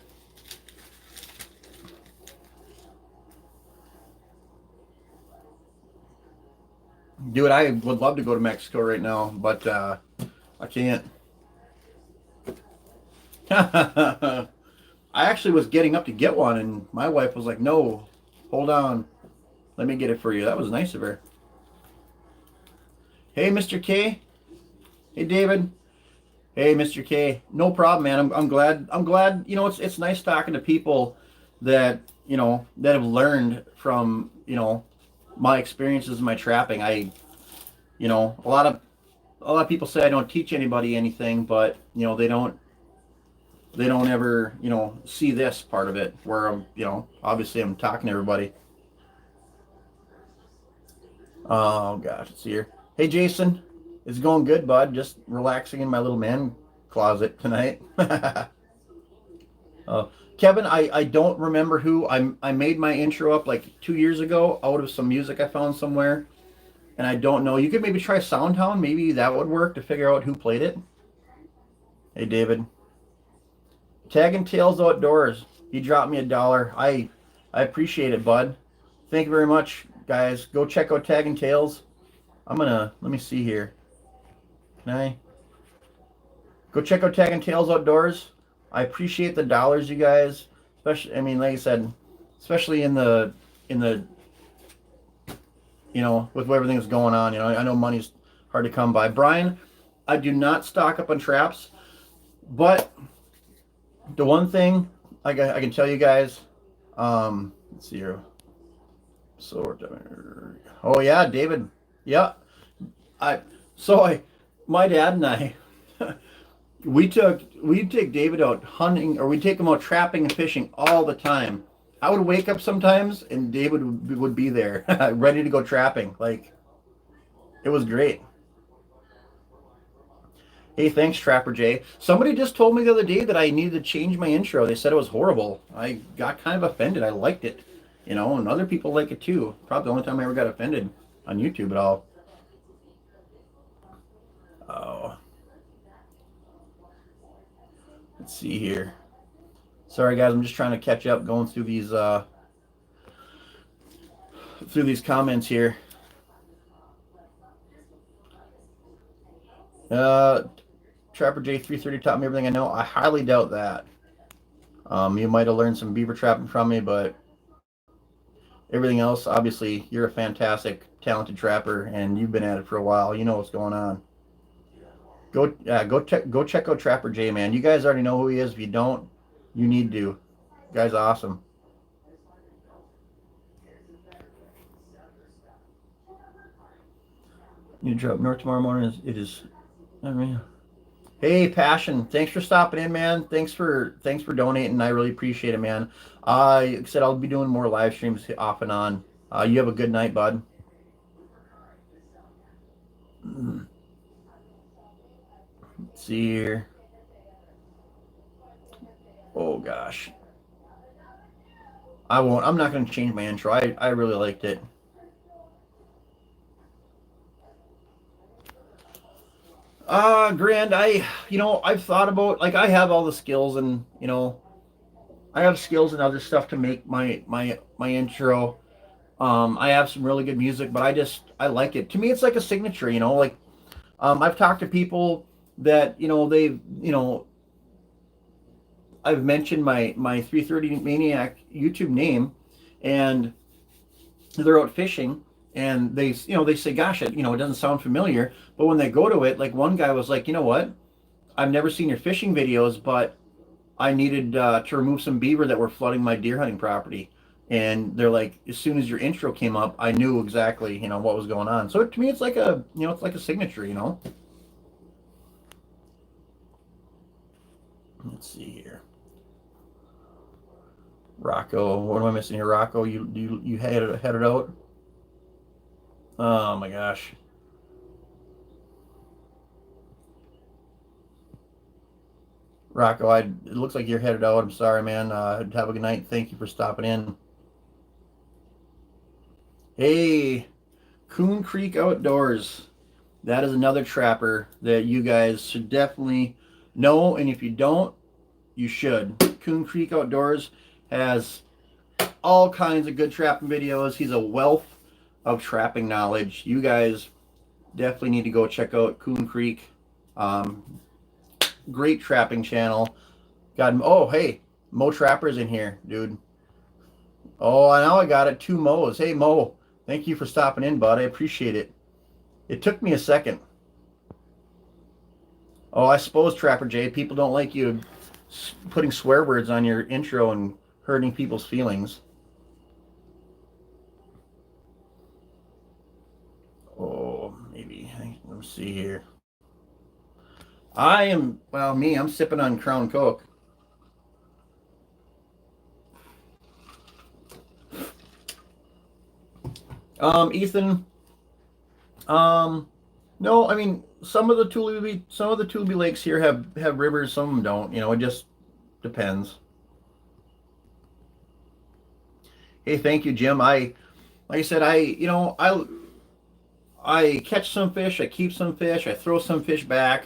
Dude, I would love to go to Mexico right now, but I can't. I actually was getting up to get one, and my wife was like, no, hold on. Let me get it for you. That was nice of her. Hey, Mr. K. Hey, David. Hey, Mr. K. No problem, man. I'm glad. You know, it's nice talking to people that, you know, that have learned from, you know, my experiences in my trapping. You know, a lot of people say I don't teach anybody anything, but, you know, they don't ever, you know, see this part of it where I'm, you know, obviously I'm talking to everybody. Oh gosh, it's here. Hey Jason, it's going good, bud. Just relaxing in my little man closet tonight. Kevin, I don't remember who I made my intro up like 2 years ago out of some music I found somewhere, and I don't know. You could maybe try Soundhound. Maybe that would work to figure out who played it. Hey David. Tagging Tails Outdoors. He dropped me $1. I appreciate it, bud. Thank you very much, guys. Go check out Tagging Tails. Let me see here. Can I? Go check out Tagging Tails Outdoors. I appreciate the dollars, you guys. Especially, I mean, like I said, especially in the, you know, with everything that's going on. You know, I know money's hard to come by. Brian, I do not stock up on traps, but the one thing I can tell you guys, let's see here. Oh yeah, David. Yeah. My dad and I, we'd take David out hunting, or we'd take him out trapping and fishing all the time. I would wake up sometimes and David would be there, ready to go trapping. Like, it was great. Hey, thanks, Trapper Jay. Somebody just told me the other day that I needed to change my intro. They said it was horrible. I got kind of offended. I liked it, you know, and other people like it too. Probably the only time I ever got offended on YouTube at all. Oh. Let's see here. Sorry, guys. I'm just trying to catch up going through these comments here. Trapper J330 taught me everything I know. I highly doubt that. You might have learned some beaver trapping from me, but everything else, obviously, you're a fantastic, talented trapper, and you've been at it for a while. You know what's going on. Go check out Trapper J, man. You guys already know who he is. If you don't, you need to. The guy's awesome. You drop north tomorrow morning. It is. I mean. Hey, Passion, thanks for stopping in, man. Thanks for donating. I really appreciate it, man. Like I said, I'll be doing more live streams off and on. You have a good night, bud. Let's see here. Oh gosh. I'm not going to change my intro. I really liked it. Grand, I've thought about, like, I have all the skills, and, you know, I have skills and other stuff to make my intro. I have some really good music, but I like it. To me, it's like a signature, you know, like, I've talked to people that, you know, I've mentioned my 330 Maniac YouTube name, and they're out fishing, and they say, gosh, it doesn't sound familiar. But when they go to it, like, one guy was like, you know what? I've never seen your fishing videos, but I needed to remove some beaver that were flooding my deer hunting property. And they're like, as soon as your intro came up, I knew exactly, what was going on. So to me, it's like a, it's like a signature. Let's see here. Rocco, what am I missing here? Rocco, you headed out? Oh my gosh. Rocco, it looks like you're headed out. I'm sorry, man. Have a good night. Thank you for stopping in. Hey, Coon Creek Outdoors. That is another trapper that you guys should definitely know, and if you don't, you should. Coon Creek Outdoors has all kinds of good trapping videos. He's a wealth of trapping knowledge. You guys definitely need to go check out Coon Creek. Great trapping channel. Oh, hey, Mo Trapper's in here, dude. Oh, now I got it. 2 Mo's. Hey, Mo, thank you for stopping in, bud. I appreciate it. It took me a second. Oh, I suppose, Trapper J, people don't like you putting swear words on your intro and hurting people's feelings. Oh, maybe. Let me see here. I'm sipping on Crown Coke. Ethan, no, I mean, some of the Tulubi lakes here have rivers, some of them don't, it just depends. Hey, thank you, Jim. Like I said, I catch some fish, I keep some fish, I throw some fish back.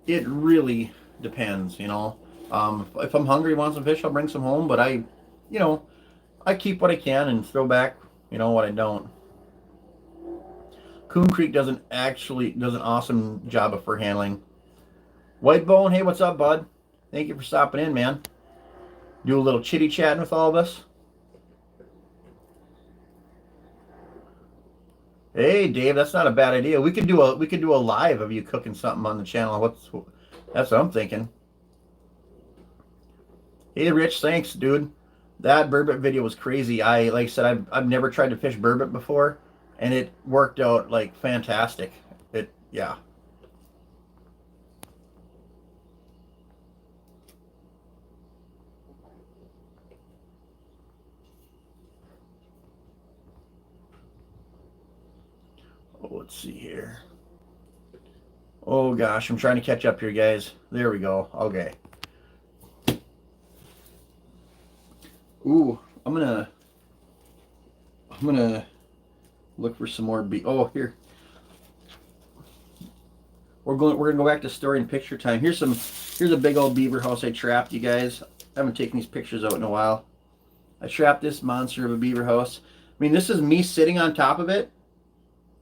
It really depends, if I'm hungry, want some fish, I'll bring some home, but I keep what I can and throw back, what I don't. Coon Creek does an awesome job of fur handling. Whitebone, hey, what's up, bud? Thank you for stopping in, man. Do a little chitty chatting with all of us. Hey, Dave, that's not a bad idea. We could do a live of you cooking something on the channel. That's what I'm thinking. Hey, Rich, thanks, dude. That burbot video was crazy. Like I said, I've never tried to fish burbot before, and it worked out like fantastic. Yeah. Oh, let's see here. Oh gosh, I'm trying to catch up here, guys. There we go. Okay. Ooh, I'm gonna look for some more Oh, here. We're gonna go back to story and picture time. Here's a big old beaver house I trapped, you guys. I haven't taken these pictures out in a while. I trapped this monster of a beaver house. I mean, this is me sitting on top of it.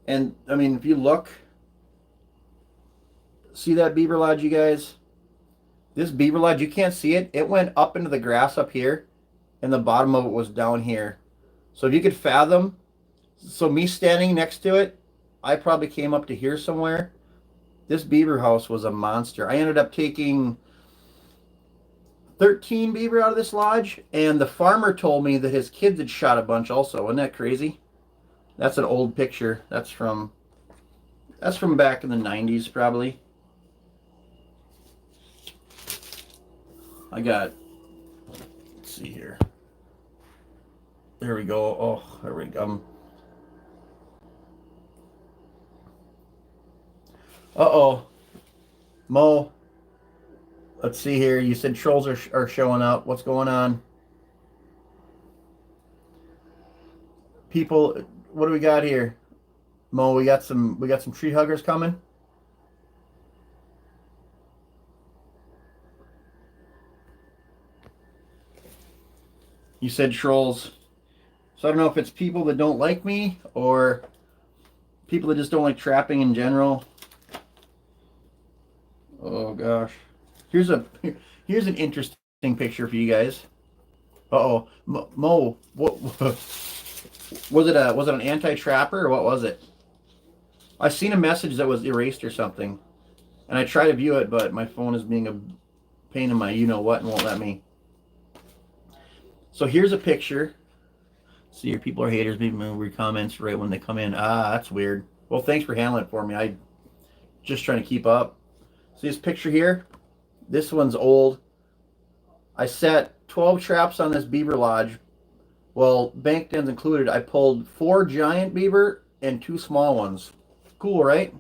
And I mean, if you look, see that beaver lodge, you guys? This beaver lodge, you can't see it. It went up into the grass up here, and the bottom of it was down here. So if you could fathom, so me standing next to it, I probably came up to here somewhere. This beaver house was a monster. I ended up taking 13 beaver out of this lodge, and the farmer told me that his kids had shot a bunch also. Isn't that crazy? That's an old picture. That's from back in the 90s, probably. Let's see here. There we go. Oh, there we go. Uh-oh. Mo, let's see here. You said trolls are showing up. What's going on? People, what do we got here? Mo, we got some tree huggers coming. You said trolls. So I don't know if it's people that don't like me or people that just don't like trapping in general. Oh gosh. Here's an interesting picture for you guys. Uh-oh. Mo, what was it an anti-trapper or what was it? I seen a message that was erased or something. And I tried to view it, but my phone is being a pain in my you-know-what and won't let me. So here's a picture See, your people are haters. Maybe move comments right when they come in. Ah, that's weird. Well, thanks for handling it for me. I just trying to keep up. See this picture here? This one's old. I set 12 traps on this beaver lodge. Well, bank dens included. I pulled 4 giant beaver and 2 small ones. Cool, right?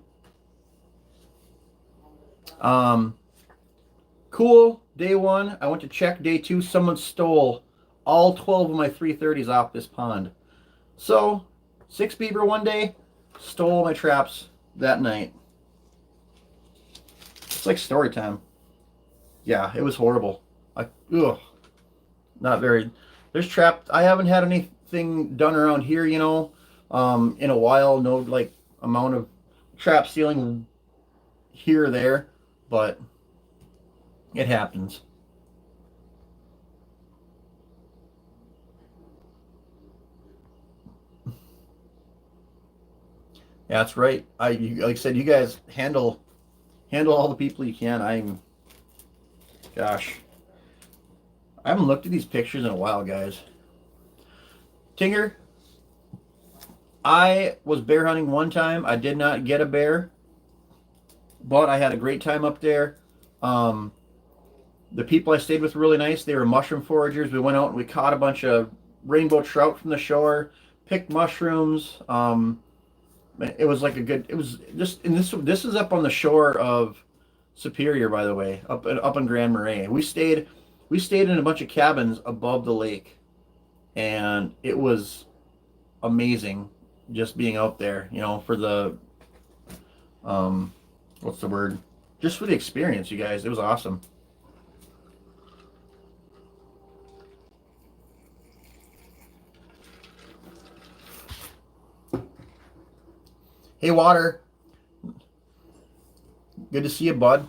Cool. Day 1. I went to check day 2. Someone stole all 12 of my 330s off this pond. So, 6 beaver one day, stole my traps that night. It's like story time. Yeah, it was horrible. Not very. There's trapped. I haven't had anything done around here, in a while. No, like, amount of trap stealing here or there, but it happens. Yeah, that's right. Like I said, you guys handle all the people you can. Gosh, I haven't looked at these pictures in a while, guys. Tinger, I was bear hunting one time. I did not get a bear, but I had a great time up there. The people I stayed with were really nice. They were mushroom foragers. We went out and we caught a bunch of rainbow trout from the shore, picked mushrooms. It was like it was just, and this is up on the shore of Superior, by the way, up in Grand Marais. We stayed in a bunch of cabins above the lake, and it was amazing just being out there, for the what's the word? Just for the experience, you guys. It was awesome. Hey, Water. Good to see you, bud.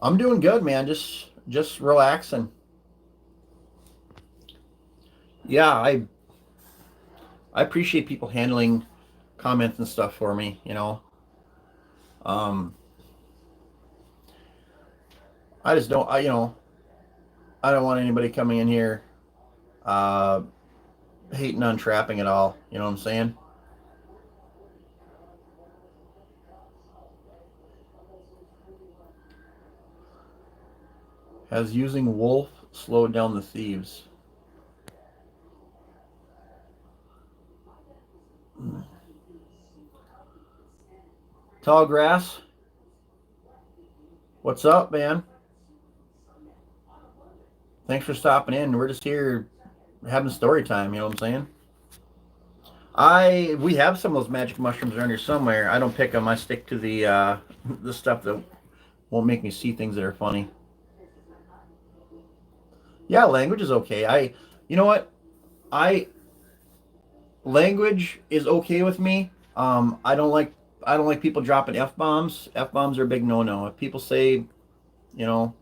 I'm doing good, man. Just relaxing. Yeah, I appreciate people handling comments and stuff for me, I just don't I don't want anybody coming in here hating on trapping at all. You know what I'm saying? Has using wolf slowed down the thieves? Tall grass. What's up, man? Thanks for stopping in. We're just here having story time, you know what I'm saying? We have some of those magic mushrooms around here somewhere. I don't pick them. I stick to the stuff that won't make me see things that are funny. Yeah, language is okay. You know what? Language is okay with me. I don't like people dropping f bombs. F bombs are a big no no. If people say, you know,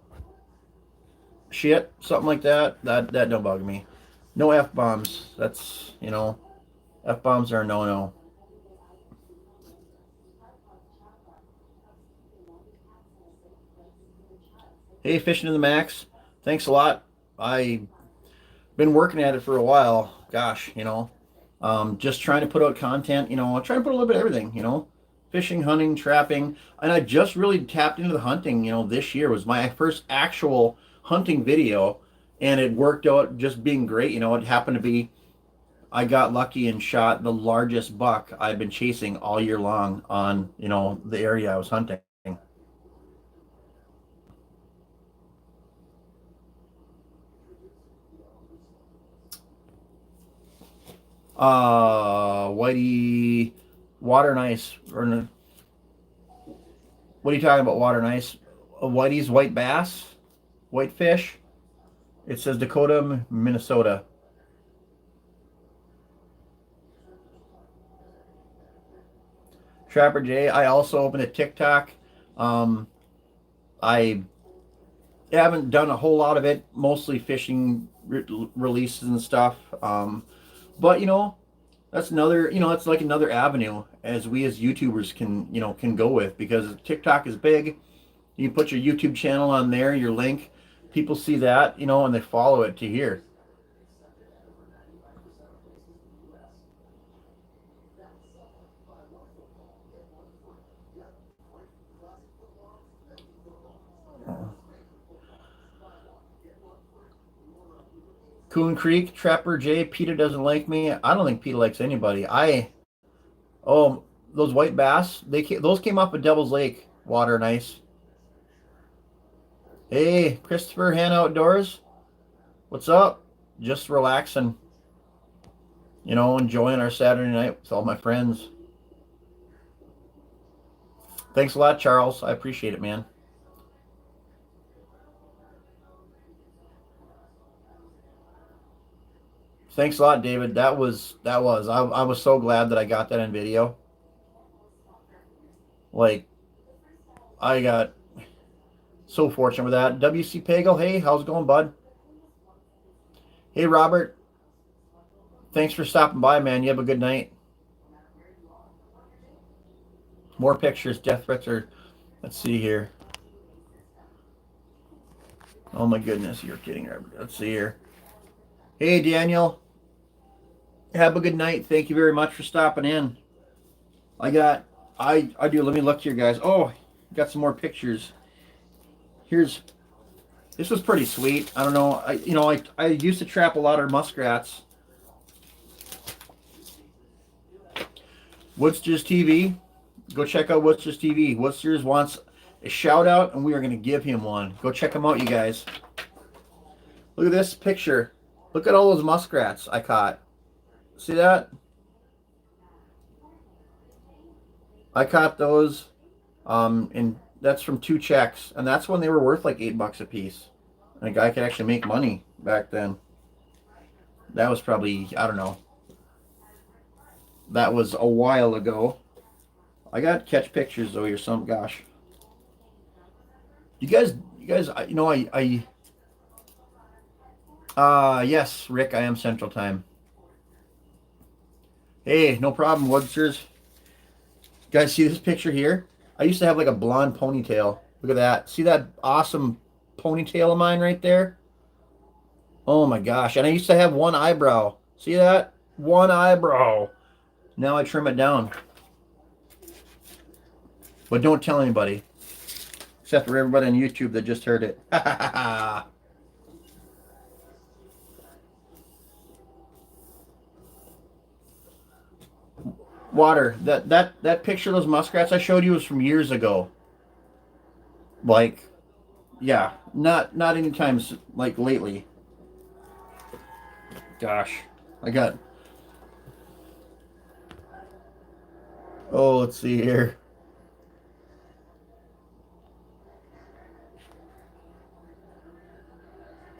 shit, something like that, that don't bug me. No f bombs. That's f bombs are a no no. Hey, fishing in the max. Thanks a lot. I been working at it for a while. Gosh, just trying to put out content. Trying to put a little bit of everything. Fishing, hunting, trapping, and I just really tapped into the hunting. This year was my first actual hunting video, and it worked out just being great. It happened to be I got lucky and shot the largest buck I've been chasing all year long on the area I was hunting. Whitey, water and ice, or what are you talking about? Water and ice, Whitey's white bass, white fish. It says Dakota, Minnesota. Trapper J. I also opened a TikTok. I haven't done a whole lot of it, mostly fishing releases and stuff. But that's another, that's like another avenue as we as YouTubers can go with, because TikTok is big. You put your YouTube channel on there, your link, people see that, and they follow it to here. Coon Creek, Trapper J, PETA doesn't like me. I don't think PETA likes anybody. Those white bass, those came off of Devil's Lake water and ice. Hey, Christopher, Han Outdoors. What's up? Just relaxing. You know, enjoying our Saturday night with all my friends. Thanks a lot, Charles. I appreciate it, man. Thanks a lot, David. I was so glad that I got that in video. Like, I got so fortunate with that. WC Pagel, hey, how's it going, bud? Hey, Robert. Thanks for stopping by, man. You have a good night. More pictures. Death threats are... Let's see here. Oh, my goodness. You're kidding, Robert. Let's see here. Hey, Daniel. Have a good night. Thank you very much for stopping in. I do. Let me look here, guys. Oh, got some more pictures. This was pretty sweet. I don't know. I used to trap a lot of muskrats. Woodsters TV. Go check out Woodsters TV. Woodsters wants a shout out, and we are going to give him one. Go check him out, you guys. Look at this picture. Look at all those muskrats I caught. See that? I caught those, and that's from 2 checks, and that's when they were worth like $8 a piece. And a guy could actually make money back then. That was probably, I don't know. That was a while ago. I got catch pictures though. You're some gosh. You guys, yes, Rick, I am Central Time. Hey, no problem, Woodsters. Guys, see this picture here? I used to have like a blonde ponytail. Look at that. See that awesome ponytail of mine right there? Oh my gosh. And I used to have one eyebrow. See that? One eyebrow. Now I trim it down. But don't tell anybody. Except for everybody on YouTube that just heard it. Water. That picture of those muskrats I showed you was from years ago. Like, yeah, not anytime like lately. Gosh, I got. Oh, let's see here.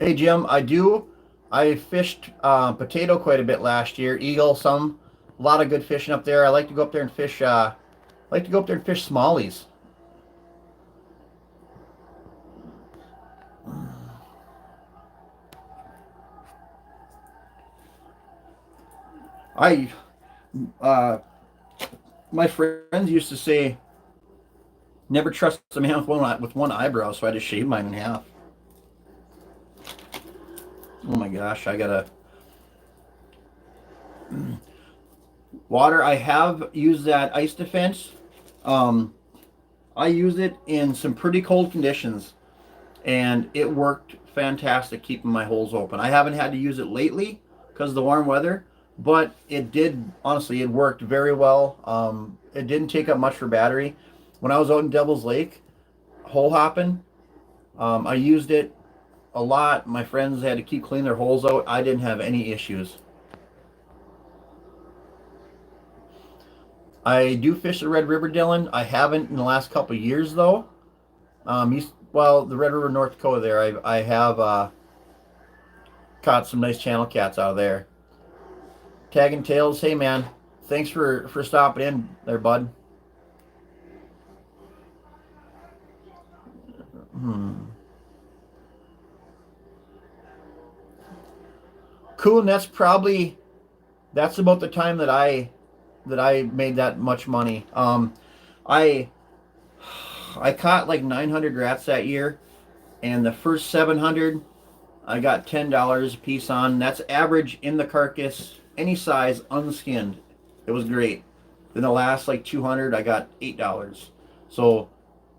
Hey Jim, I fished potato quite a bit last year. Eagle, a lot of good fishing up there. I like to go up there and fish. Smallies. My friends used to say, never trust a man with one eyebrow, so I just shaved mine in half. Oh my gosh, I gotta... Water, I have used that ice defense. I used it in some pretty cold conditions, and it worked fantastic keeping my holes open. I haven't had to use it lately because of the warm weather, but it did, honestly, it worked very well. It didn't take up much for battery. When I was out in Devil's Lake, hole hopping, I used it a lot. My friends had to keep cleaning their holes out. I didn't have any issues. I do fish the Red River, Dylan. I haven't in the last couple of years, though. The Red River, North Dakota there, I have caught some nice channel cats out of there. Tagging Tails, hey man, thanks for stopping in there, bud. Cool, and that's about the time that I made that much money. I caught like 900 rats that year, and the first 700 I got $10 a piece on. That's average in the carcass, any size, unskinned. It was great. Then the last like 200 I got $8. So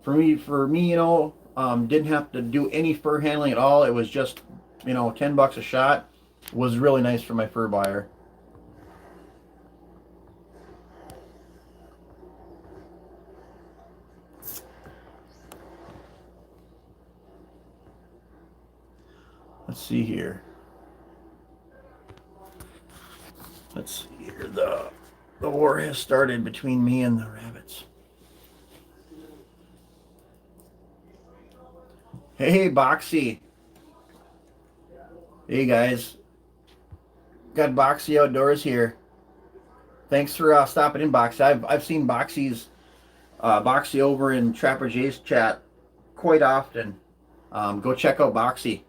for me, didn't have to do any fur handling at all. It was just $10 a shot. was really nice for my fur buyer. Let's see here. Let's see here. The war has started between me and the rabbits. Hey, Boxy. Hey, guys. Got Boxy Outdoors here. Thanks for stopping in, Boxy. I've seen Boxy over in Trapper Jay's chat quite often. Go check out Boxy.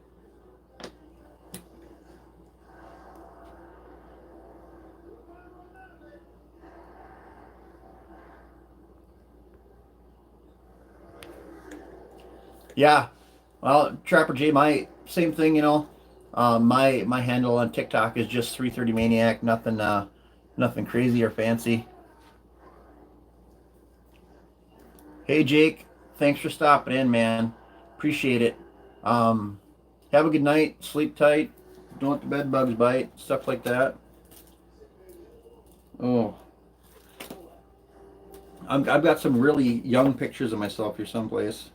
Yeah, well, Trapper J, my same thing, you know. My handle on TikTok is just 330 Maniac. Nothing crazy or fancy. Hey Jake, thanks for stopping in, man. Appreciate it. Have a good night. Sleep tight. Don't let the bed bugs bite. Stuff like that. Oh, I've got some really young pictures of myself here someplace.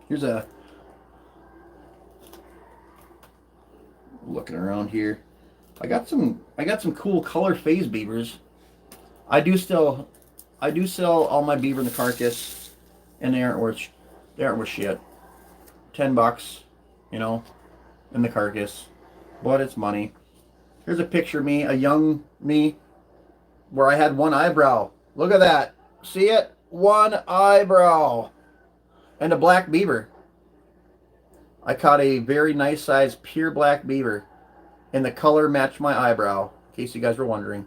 Here's a looking around here. I got some cool color phase beavers. I do sell all my beaver in the carcass, and they aren't worth shit. $10, you know, in the carcass, but it's money. Here's a picture of me, a young me, where I had one eyebrow. Look at that. See it? One eyebrow. And a black beaver. I caught a very nice sized pure black beaver, and the color matched my eyebrow, in case you guys were wondering.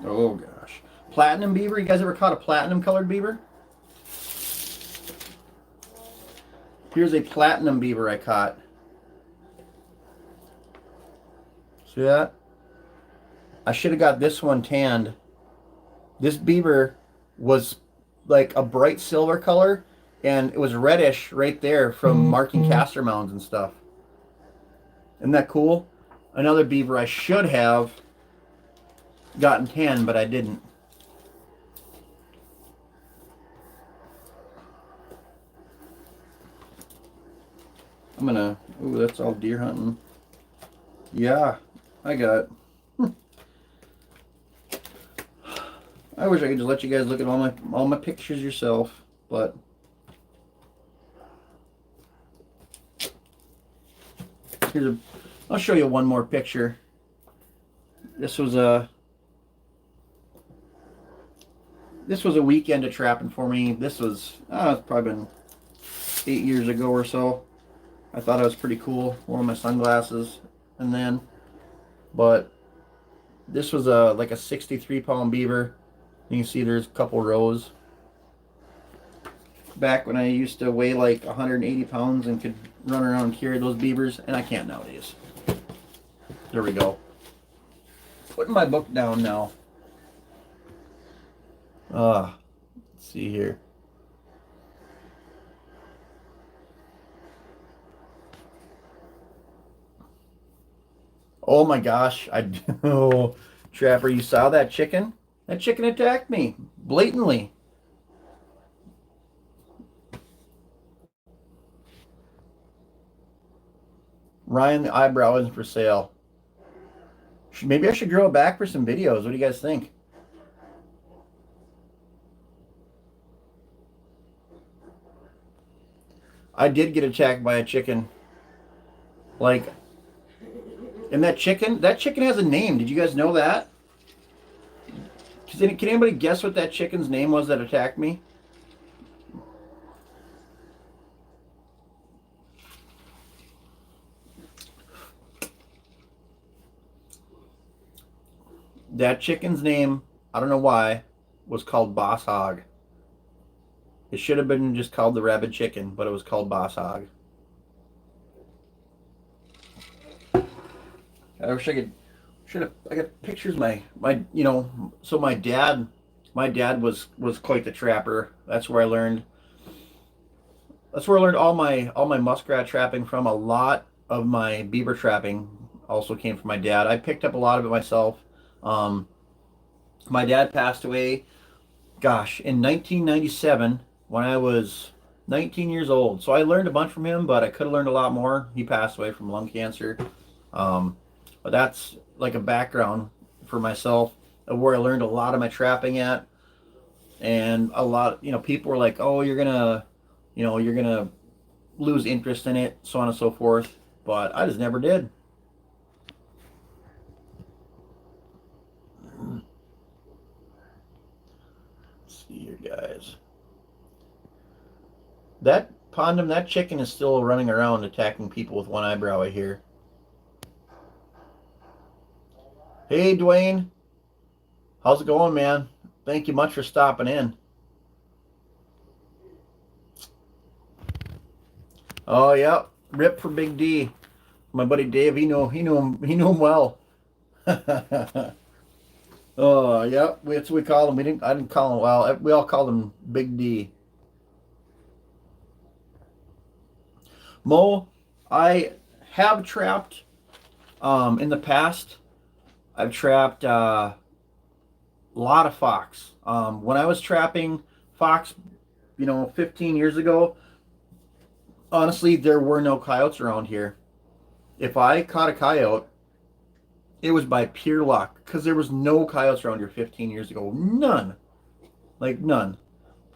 Oh gosh. Platinum beaver? You guys ever caught a platinum colored beaver? Here's a platinum beaver I caught. See that? I should have got this one tanned. This beaver was like a bright silver color, and it was reddish right there from marking castor mounds and stuff. Isn't that cool? Another beaver I should have gotten tanned, but I didn't. Ooh, that's all deer hunting. Yeah, I got. I wish I could just let you guys look at all my pictures yourself, but I'll show you one more picture. This was a weekend of trapping for me. This was it's probably been 8 years ago or so. I thought it was pretty cool. One of my sunglasses, but this was like a 63-pound beaver. You can see there's a couple rows. Back when I used to weigh like 180 pounds and could run around and carry those beavers, and I can't nowadays. There we go. Putting my book down now. Let's see here. Oh my gosh, oh, Trapper, you saw that chicken? That chicken attacked me blatantly. Ryan, the eyebrow isn't for sale. Maybe I should grow it back for some videos. What do you guys think? I did get attacked by a chicken. And that chicken has a name. Did you guys know that? Can anybody guess what that chicken's name was that attacked me? That chicken's name, I don't know why, was called Boss Hog. It should have been just called the Rabid Chicken, but it was called Boss Hog. I wish I could I got pictures. So my dad was quite the trapper. That's where I learned all my muskrat trapping from. A lot of my beaver trapping also came from my dad. I picked up a lot of it myself. Um, my dad passed away, gosh, in 1997 when I was 19 years old. So I learned a bunch from him, but I could have learned a lot more. He passed away from lung cancer. Um, but that's like a background for myself of where I learned a lot of my trapping at. And a lot, people were like, "Oh, you're gonna lose interest in it, so on and so forth." But I just never did. Let's see here, guys. That Pondum, that chicken is still running around attacking people with one eyebrow, I hear. Hey, Dwayne. How's it going, man? Thank you much for stopping in. Oh, yeah. Rip for Big D. My buddy Dave, he knew him well. Oh, yeah. That's what we call him. I didn't call him, well, we all called him Big D. Mo, I have trapped in the past. I've trapped a lot of fox. When I was trapping fox, 15 years ago, honestly, there were no coyotes around here. If I caught a coyote, it was by pure luck because there was no coyotes around here 15 years ago. None. Like none.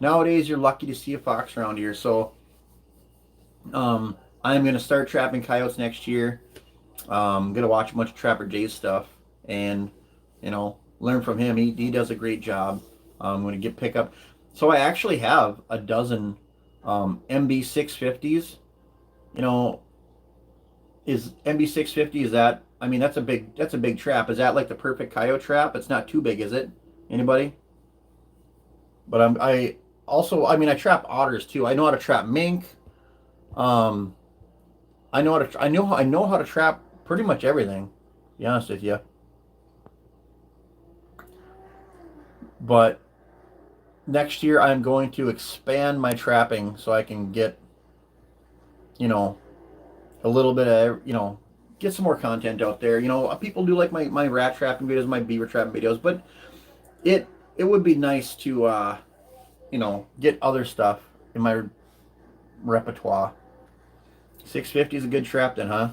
Nowadays, you're lucky to see a fox around here. So I'm going to start trapping coyotes next year. I'm going to watch a bunch of Trapper Jay's stuff and, learn from him. He does a great job. I'm going to pick up. So I actually have a dozen MB 650s. Is MB 650, is that, that's a big trap. Is that like the perfect coyote trap? It's not too big, is it? Anybody? But I also, I trap otters too. I know how to trap mink. Um, I know how to trap pretty much everything, to be honest with you. But next year I'm going to expand my trapping so I can get, you know, a little bit of, get some more content out there. People do like my rat trapping videos, my beaver trapping videos, but it it would be nice to get other stuff in my repertoire. 650 is a good trap then, huh?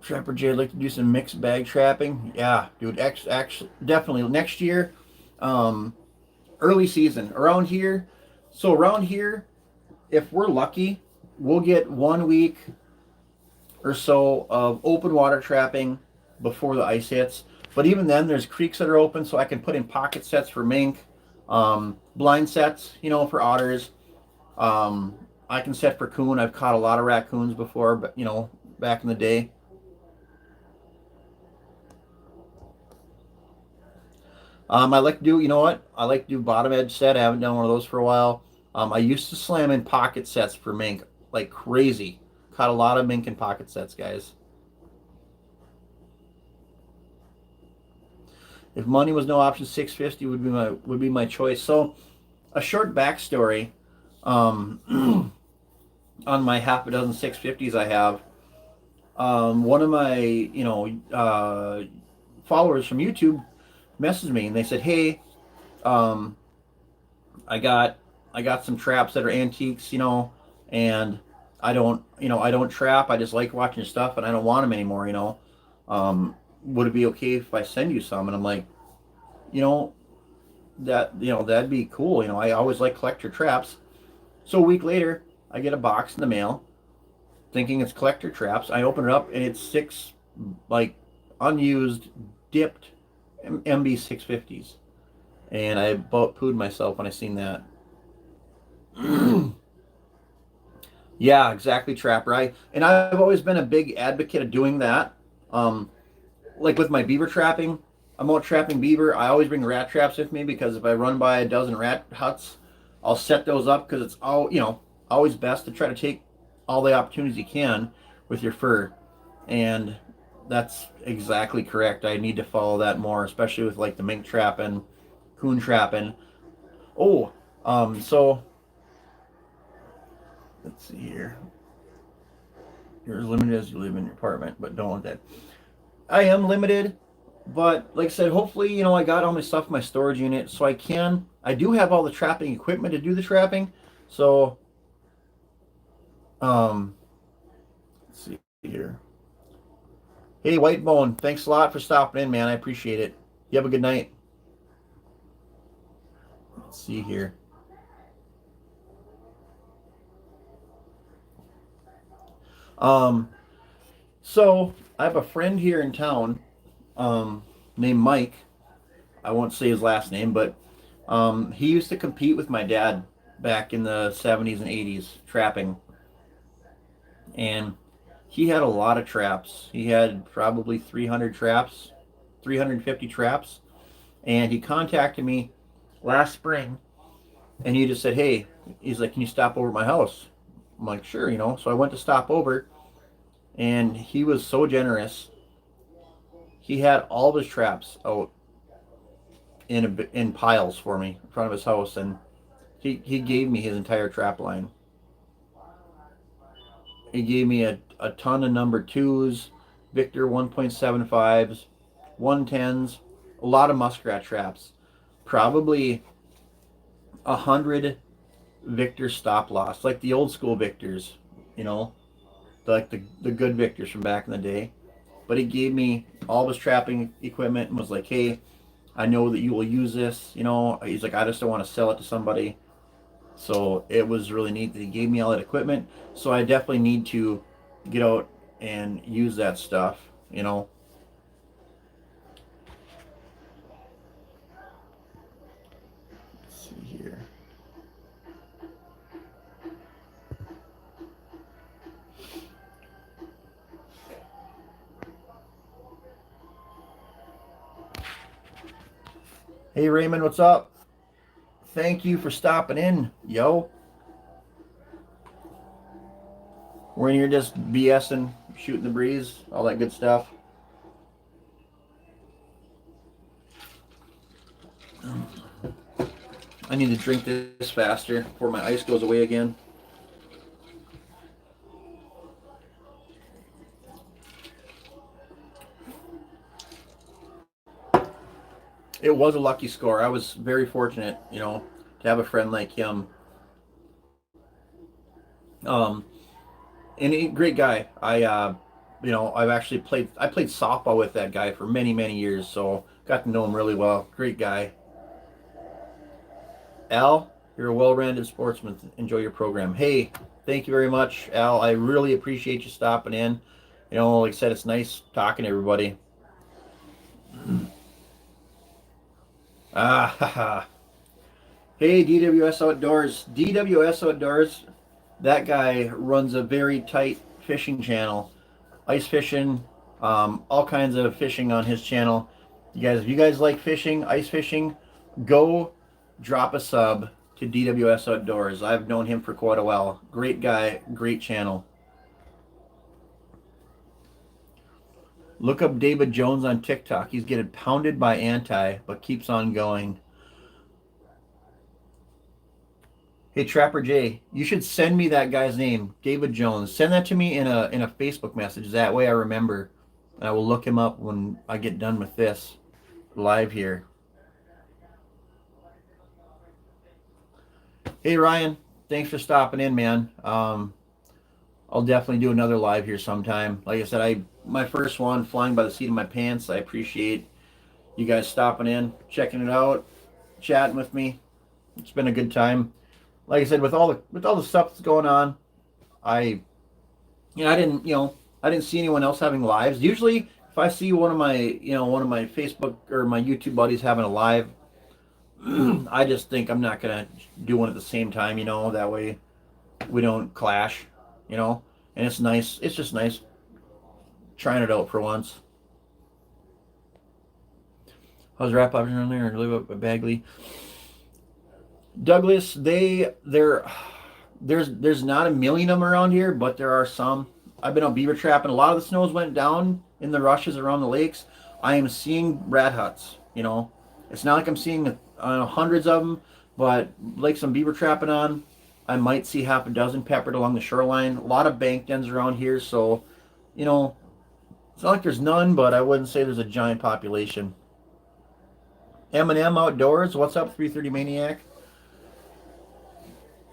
Trapper Jay, I'd like to do some mixed bag trapping. Yeah, dude, actually, definitely next year, um, early season around here. So around here, if we're lucky, we'll get 1 week or so of open water trapping before the ice hits. But even then, there's creeks that are open, so I can put in pocket sets for mink, blind sets, for otters. I can set for coon. I've caught a lot of raccoons before, but back in the day. I like to do, you know what? I like to do bottom edge set. I haven't done one of those for a while. I used to slam in pocket sets for mink like crazy. Caught a lot of mink in pocket sets, guys. If money was no option, 650 would be my choice. So, a short backstory on my half a dozen 650s I have. One of my followers from YouTube messaged me and they said, "Hey, um, I got some traps that are antiques, and I don't trap. I just like watching your stuff, and I don't want them anymore. Would it be okay if I send you some?" And I'm like, you know, that'd be cool. I always like collector traps. So a week later, I get a box in the mail, thinking it's collector traps. I open it up, and it's 6 like unused, dipped MB 650s, and I about pooed myself when I seen that. Yeah, exactly, Trapper. I've always been a big advocate of doing that. Like with my beaver trapping, I'm out trapping beaver, I always bring rat traps with me because if I run by a dozen rat huts, I'll set those up because it's all, always best to try to take all the opportunities you can with your fur. And that's exactly correct. I need to follow that more, especially with like the mink trapping, coon trapping. Oh, so let's see here. You're as limited as you live in your apartment, but don't want that. I am limited, but like I said, hopefully, I got all my stuff in my storage unit, so I do have all the trapping equipment to do the trapping. So, um, let's see here. Hey, Whitebone, thanks a lot for stopping in, man. I appreciate it. You have a good night. Let's see here. Um, so I have a friend here in town, named Mike. I won't say his last name, but he used to compete with my dad back in the 70s and 80s trapping. And he had a lot of traps. He had probably 300 traps, 350 traps. And he contacted me last spring and he just said, hey, he's like, can you stop over at my house? I'm like, sure, So I went to stop over and he was so generous. He had all of his traps out in piles for me in front of his house, and he gave me his entire trap line. He gave me a ton of number twos, Victor 1.75s, 110s, a lot of muskrat traps, probably 100 Victor stop loss, like the old school Victors, like the good Victors from back in the day. But he gave me all of his trapping equipment and was like, hey, I know that you will use this. He's like, I just don't want to sell it to somebody. So it was really neat that he gave me all that equipment. So I definitely need to get out and use that stuff. Let's see here. Hey Raymond, what's up? Thank you for stopping in, yo. We're in here just BSing, shooting the breeze, all that good stuff. I need to drink this faster before my ice goes away again. It was a lucky score. I was very fortunate, to have a friend like him. Um, and a great guy. I've actually played softball with that guy for many, many years, so got to know him really well. Great guy. Al, you're a well-rounded sportsman. Enjoy your program. Hey, thank you very much, Al. I really appreciate you stopping in. Like I said, it's nice talking to everybody. Ah, hey, DWS Outdoors. DWS Outdoors, that guy runs a very tight fishing channel. Ice fishing, all kinds of fishing on his channel. If you guys like fishing, ice fishing, go drop a sub to DWS Outdoors. I've known him for quite a while. Great guy, great channel. Look up David Jones on TikTok. He's getting pounded by Anti, but keeps on going. Hey Trapper J, you should send me that guy's name, David Jones. Send that to me in a Facebook message. That way I remember. And I will look him up when I get done with this live here. Hey Ryan, thanks for stopping in, man. I'll definitely do another live here sometime. Like I said, my first one, flying by the seat of my pants. I appreciate you guys stopping in, checking it out, chatting with me. It's been a good time. Like I said, with all the stuff that's going on, I didn't see anyone else having lives. Usually, if I see one of my Facebook or my YouTube buddies having a live, I just think I'm not gonna do one at the same time. That way we don't clash. And it's nice. It's just nice trying it out for once. How's wrap option on there? Live up at Bagley. Douglas, there's not a million of them around here, but there are some. I've been on beaver trapping. A lot of the snows went down in the rushes around the lakes. I am seeing rat huts. You know, it's not like I'm seeing hundreds of them, but like some beaver trapping on, I might see half a dozen peppered along the shoreline. A lot of bank dens around here, so you know, it's not like there's none, but I wouldn't say there's a giant population. M&M Outdoors, what's up, 330 Maniac?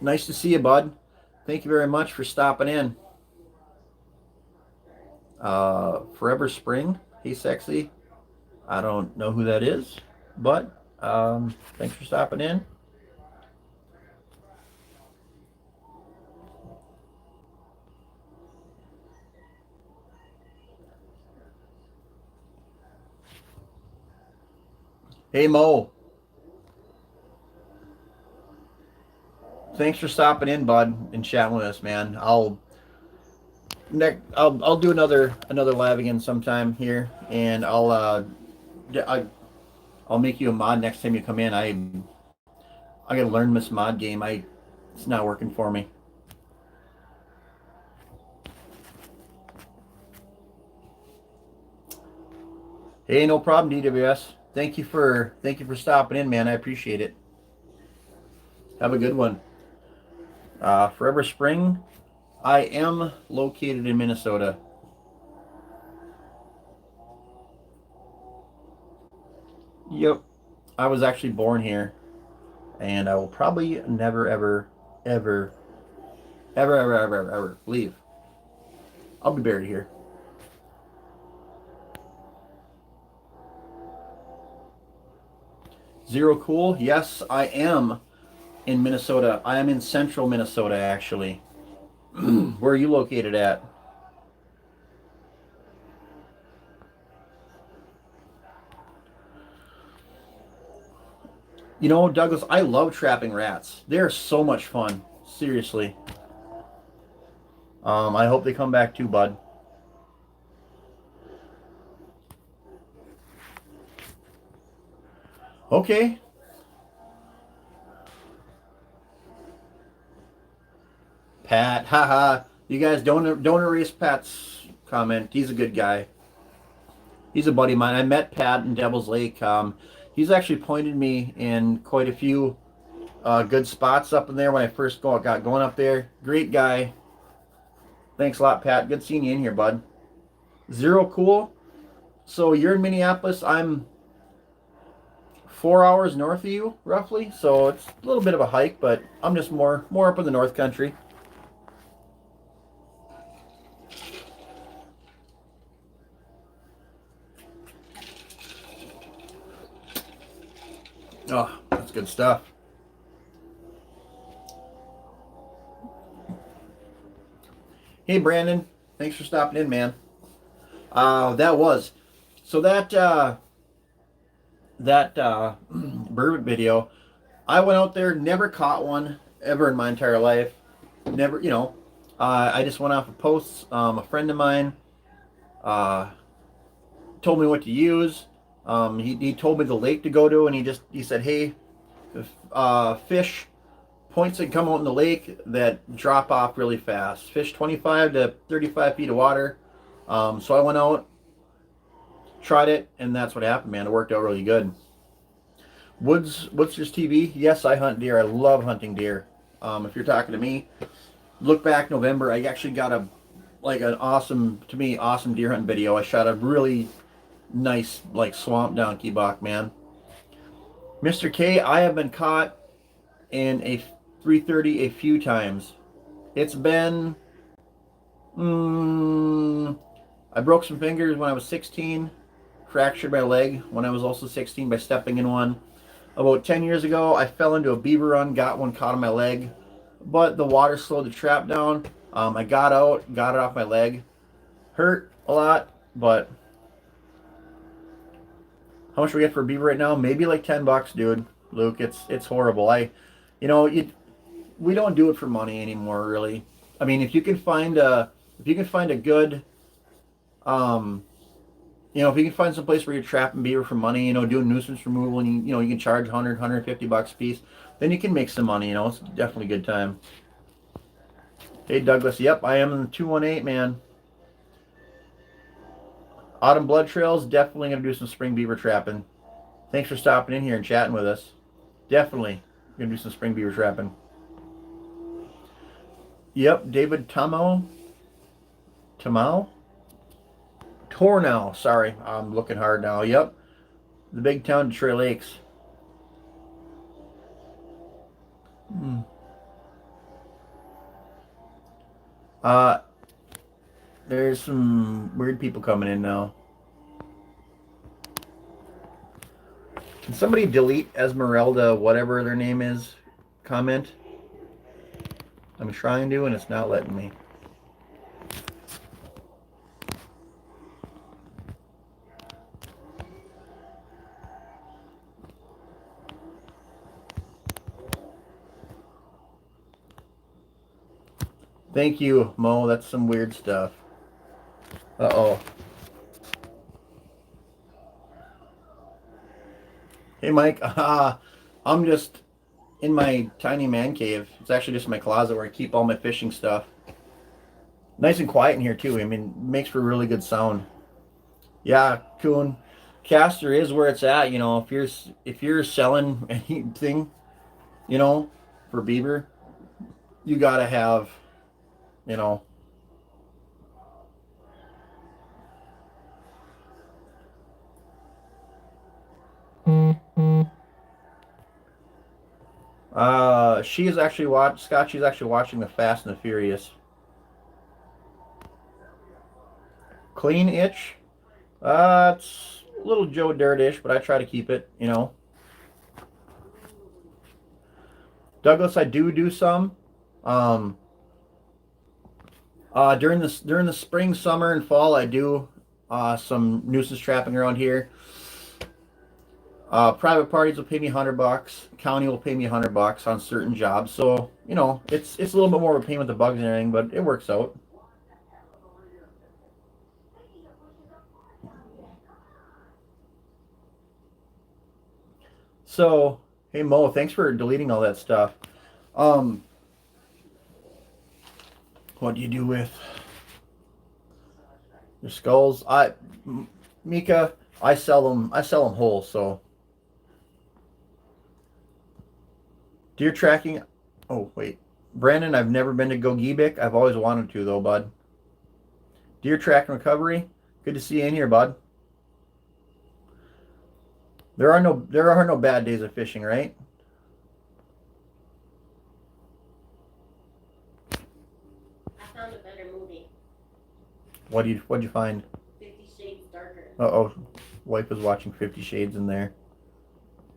Nice to see you, bud. Thank you very much for stopping in. Forever Spring, hey sexy. I don't know who that is, but thanks for stopping in. Hey Mo, thanks for stopping in, bud, and chatting with us, man. I'll do another live again sometime here, and I'll make you a mod next time you come in. I gotta learn this mod game. It's not working for me. Hey, no problem, DWS. Thank you for stopping in, man. I appreciate it. Have a good one. Forever Spring. I am located in Minnesota. Yep. I was actually born here, and I will probably never, ever leave. I'll be buried here. Zero Cool. Yes, I am in Minnesota. I am in central Minnesota, actually. Where are you located at? You know, Douglas, I love trapping rats. They're so much fun. Seriously. I hope they come back too, bud. Okay. Pat, haha. You guys don't erase Pat's comment. He's a good guy. He's a buddy of mine. I met Pat in Devil's Lake. He's actually pointed me in quite a few good spots up in there when I first got going up there. Great guy. Thanks a lot, Pat. Good seeing you in here, bud. Zero Cool. So you're in Minneapolis. I'm 4 hours north of you, roughly. So it's a little bit of a hike, but I'm just more up in the North Country. Oh, that's good stuff. Hey, Brandon. Thanks for stopping in, man. That was so that bourbon video. I went out there, never caught one ever in my entire life. Never, I just went off of posts. A friend of mine told me what to use. He told me the lake to go to, and he said, hey, fish points that come out in the lake that drop off really fast. Fish 25 to 35 feet of water. So I went out, tried it, and that's what happened, man. It worked out really good. Woods just TV. Yes, I hunt deer. I love hunting deer. If you're talking to me, look back November. I actually got an awesome deer hunting video. I shot a really nice swamp donkey buck, man. Mr. K, I have been caught in a 330 a few times. It's been I broke some fingers when I was 16, fractured my leg when I was also 16 by stepping in one. About 10 years ago, I fell into a beaver run, got one caught on my leg, but the water slowed the trap down. I got out, got it off my leg. Hurt a lot, but how much do we get for a beaver right now? Maybe like $10, dude. Luke, it's horrible. We don't do it for money anymore, really. I mean, if you can find a good if you can find some place where you're trapping beaver for money, doing nuisance removal, and you can charge 100, $150 a piece, then you can make some money. It's definitely a good time. Hey Douglas, yep, I am in the 218, man. Autumn Blood Trails, definitely gonna do some spring beaver trapping. Thanks for stopping in here and chatting with us. Definitely gonna do some spring beaver trapping. Yep, David Tamau. Tornow, sorry, I'm looking hard now. Yep, the big town, Detroit Lakes. Uh, there's some weird people coming in now. Can somebody delete Esmeralda, whatever their name is, comment? I'm trying to, and it's not letting me. Thank you, Mo. That's some weird stuff. Uh-oh. Hey, Mike. I'm just in my tiny man cave. It's actually just my closet where I keep all my fishing stuff. Nice and quiet in here, too. I mean, it makes for really good sound. Yeah, Coon. Castor is where it's at. If you're selling anything, for beaver, you gotta have, you know, she is actually Scott. She's actually watching the Fast and the Furious. Clean itch. It's a little Joe Dirtish, but I try to keep it. Douglas, I do some. Um, during the spring, summer, and fall, I do some nuisance trapping around here. Private parties will pay me $100. County will pay me $100 on certain jobs. So it's a little bit more of a pain with the bugs and everything, but it works out. So, hey Mo, thanks for deleting all that stuff. Um, what do you do with your skulls? Mika, I sell them. I sell them whole. So, deer tracking. Oh wait, Brandon, I've never been to Gogebic. I've always wanted to though, bud. Deer tracking recovery. Good to see you in here, bud. There are no bad days of fishing, right? I found a better movie. What'd you find? 50 Shades Darker. Uh-oh. Wife is watching 50 Shades in there.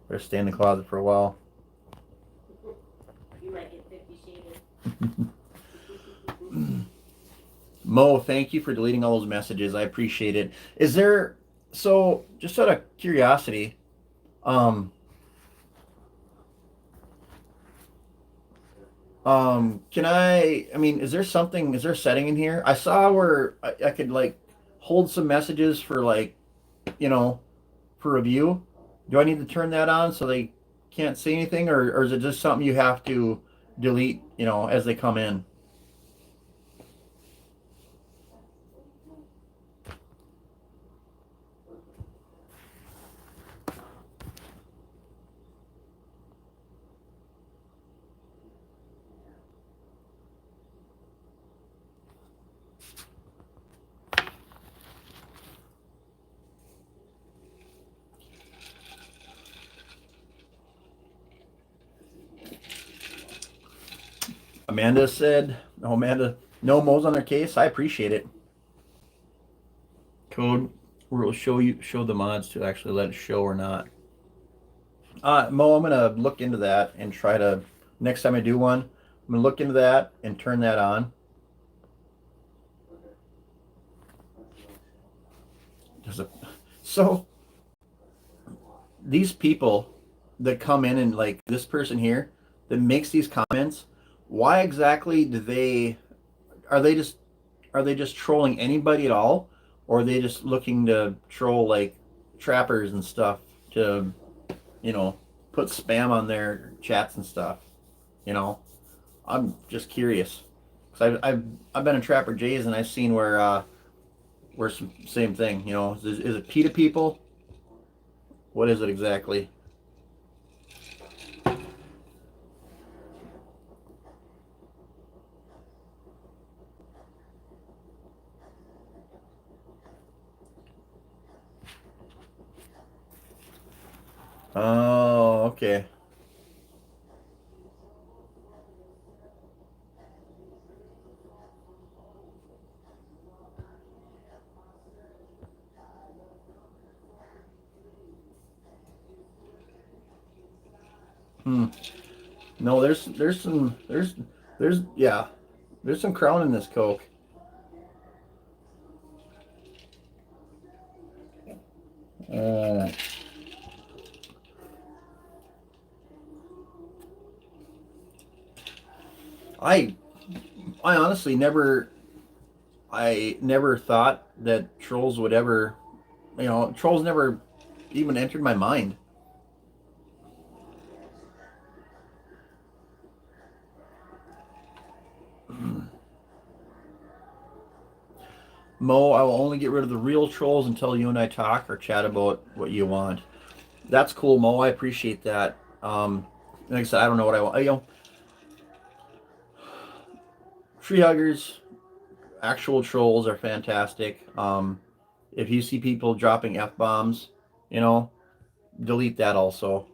Better stay in the closet for a while. You might get 50 Shaded. Mo, thank you for deleting all those messages. I appreciate it. Just out of curiosity, um, is there a setting in here? I saw where I could like hold some messages for you know, for review. Do I need to turn that on so they can't see anything, or is it just something you have to delete, as they come in? Amanda said, "Oh, Amanda, no Mo's on their case. I appreciate it. Code where it'll show the mods to actually let it show or not. Mo, I'm gonna look into that and try to next time I do one. I'm gonna look into that and turn that on. So these people that come in and like this person here that makes these comments, why exactly are they just trolling anybody at all, or are they just looking to troll like trappers and stuff to, you know, put spam on their chats and stuff? You know, I'm just curious because I've been in Trapper J's and I've seen where some same thing. You know, is it PETA people? What is it exactly? Oh, okay. Hmm. No, there's yeah, there's some Crown in this Coke. Uh, I I honestly never thought that trolls would ever, you know, trolls never even entered my mind. Mo, I will only get rid of the real trolls until you and I talk or chat about what you want. That's cool, Mo. I appreciate that. Like I said, I don't know what I want. You know, tree huggers, actual trolls are fantastic. If you see people dropping f bombs, you know, delete that also.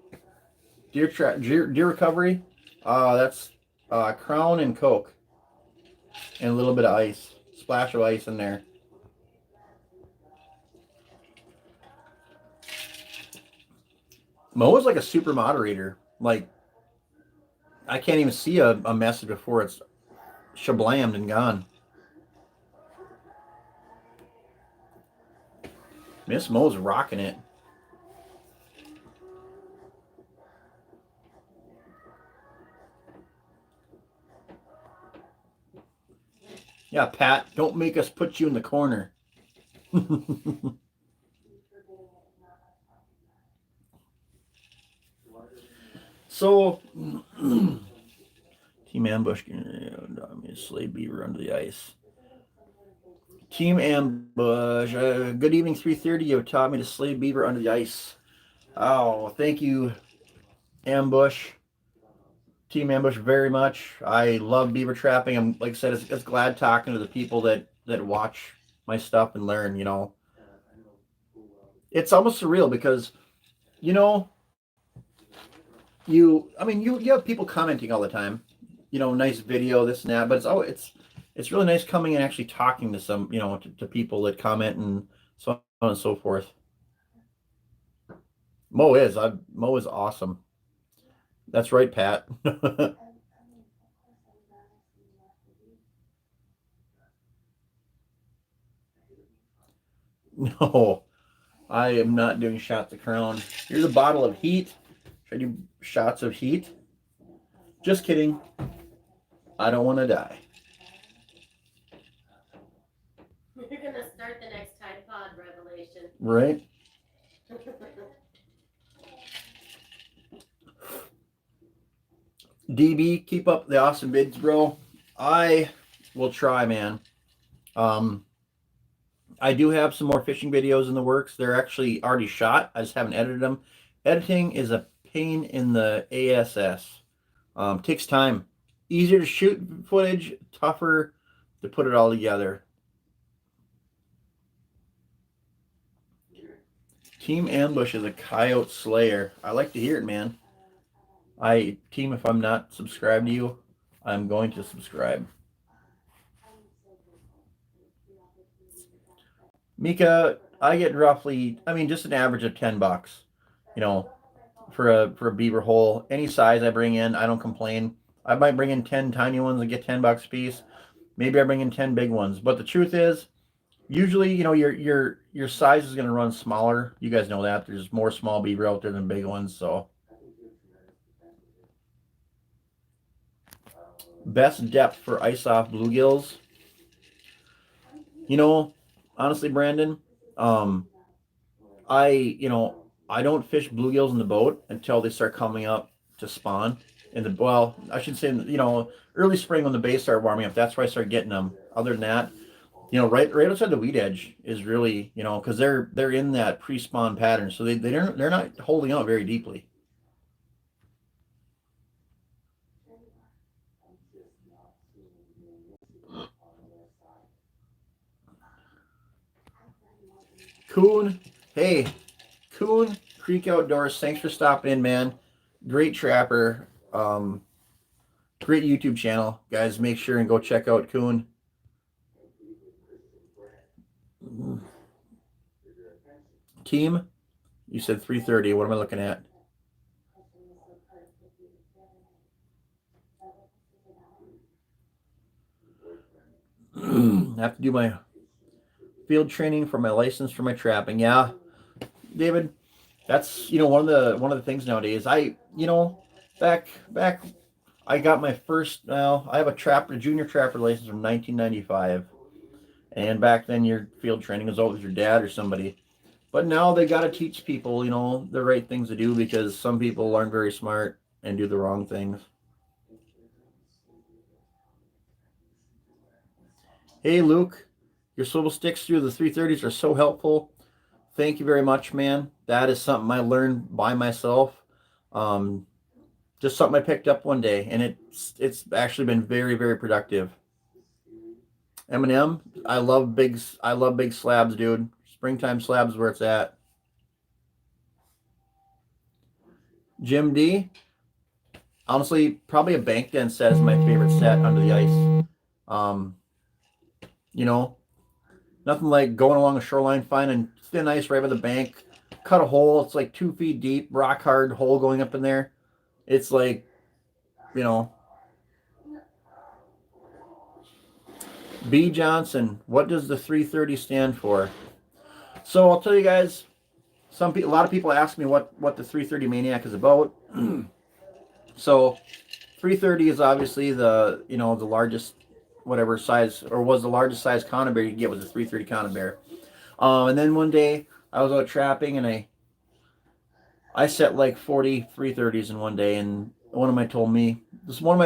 Deer recovery. That's Crown and Coke and a little bit of ice, splash of ice in there. Mo is like a super moderator. Like I can't even see a message before it's shablammed and gone. Miss Mo's rocking it. Yeah, Pat, don't make us put you in the corner. So, Team Ambush, Slave Beaver under the ice. Team Ambush, good evening, 3:30. You taught me to Slave Beaver under the ice. Oh, thank you, Ambush. Team Ambush very much. I love beaver trapping. I'm like I said, it's glad talking to the people that watch my stuff and learn. You know, it's almost surreal because you know I mean you have people commenting all the time. You know, nice video, this and that, but it's really nice coming and actually talking to some to people that comment and so on and so forth. Mo is awesome. That's right, Pat. No, I am not doing shots of Crown. Here's a bottle of heat. Should I do shots of heat? Just kidding. I don't want to die. You're gonna start the next Tide Pod revelation. Right? DB, keep up the awesome bids, bro. I will try, man. Um, I do have some more fishing videos in the works. They're actually already shot. I just haven't edited them. Editing is a pain in the ass. Takes time. Easier to shoot footage, tougher to put it all together. Team Ambush is a coyote slayer. I like to hear it, man. Team, if I'm not subscribed to you, I'm going to subscribe. Mika, I get roughly, I mean, just an average of $10, you know, for a beaver hole. Any size I bring in, I don't complain. I might bring in 10 tiny ones and get $10 a piece. Maybe I bring in 10 big ones. But the truth is, usually, you know, your size is going to run smaller. You guys know that. There's more small beaver out there than big ones, so best depth for ice off bluegills. You know, honestly, Brandon, I don't fish bluegills in the boat until they start coming up to spawn. Well, I should say, early spring when the bays start warming up. That's where I start getting them. Other than that, right outside the weed edge is really, because they're in that pre-spawn pattern, so they're not holding out very deeply. Coon, hey, Coon Creek Outdoors, thanks for stopping in, man. Great trapper. Great YouTube channel. Guys, make sure and go check out Coon. Team, you said 3:30. What am I looking at? I have to do my field training for my license for my trapping. Yeah, David, that's one of the things nowadays. Back I got my first. Now I have a junior trapper license from 1995, and back then your field training was always your dad or somebody. But now they got to teach people, the right things to do, because some people aren't very smart and do the wrong things. Hey, Luke, your swivel sticks through the 330s are so helpful. Thank you very much, man. That is something I learned by myself. Just something I picked up one day, and it's actually been very, very productive. Eminem, I love big slabs, dude. Springtime slabs where it's at. Jim D, honestly, probably a bank den set is my favorite set under the ice. Nothing like going along a shoreline, finding thin ice right by the bank, cut a hole. It's like 2 feet deep, rock hard hole going up in there. It's like, B Johnson, what does the 330 stand for? So I'll tell you guys, a lot of people ask me what the 330 Maniac is about. So 330 is obviously the largest, whatever size, or was the largest size conibear you could get, was a 330 conibear. And then one day I was out trapping, and I set like 40 330s in one day, and one of my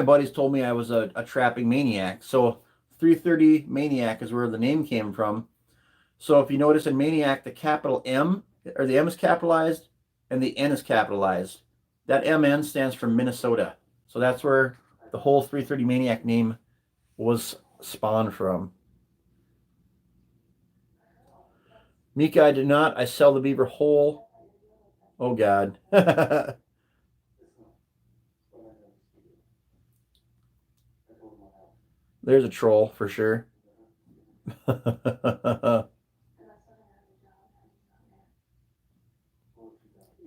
buddies told me I was a trapping maniac. So 330 Maniac is where the name came from. So if you notice in Maniac, the capital M, or the M is capitalized and the N is capitalized. That MN stands for Minnesota. So that's where the whole 330 Maniac name was spawned from. Mika, I do not. I sell the beaver whole. Oh, God. There's a troll for sure.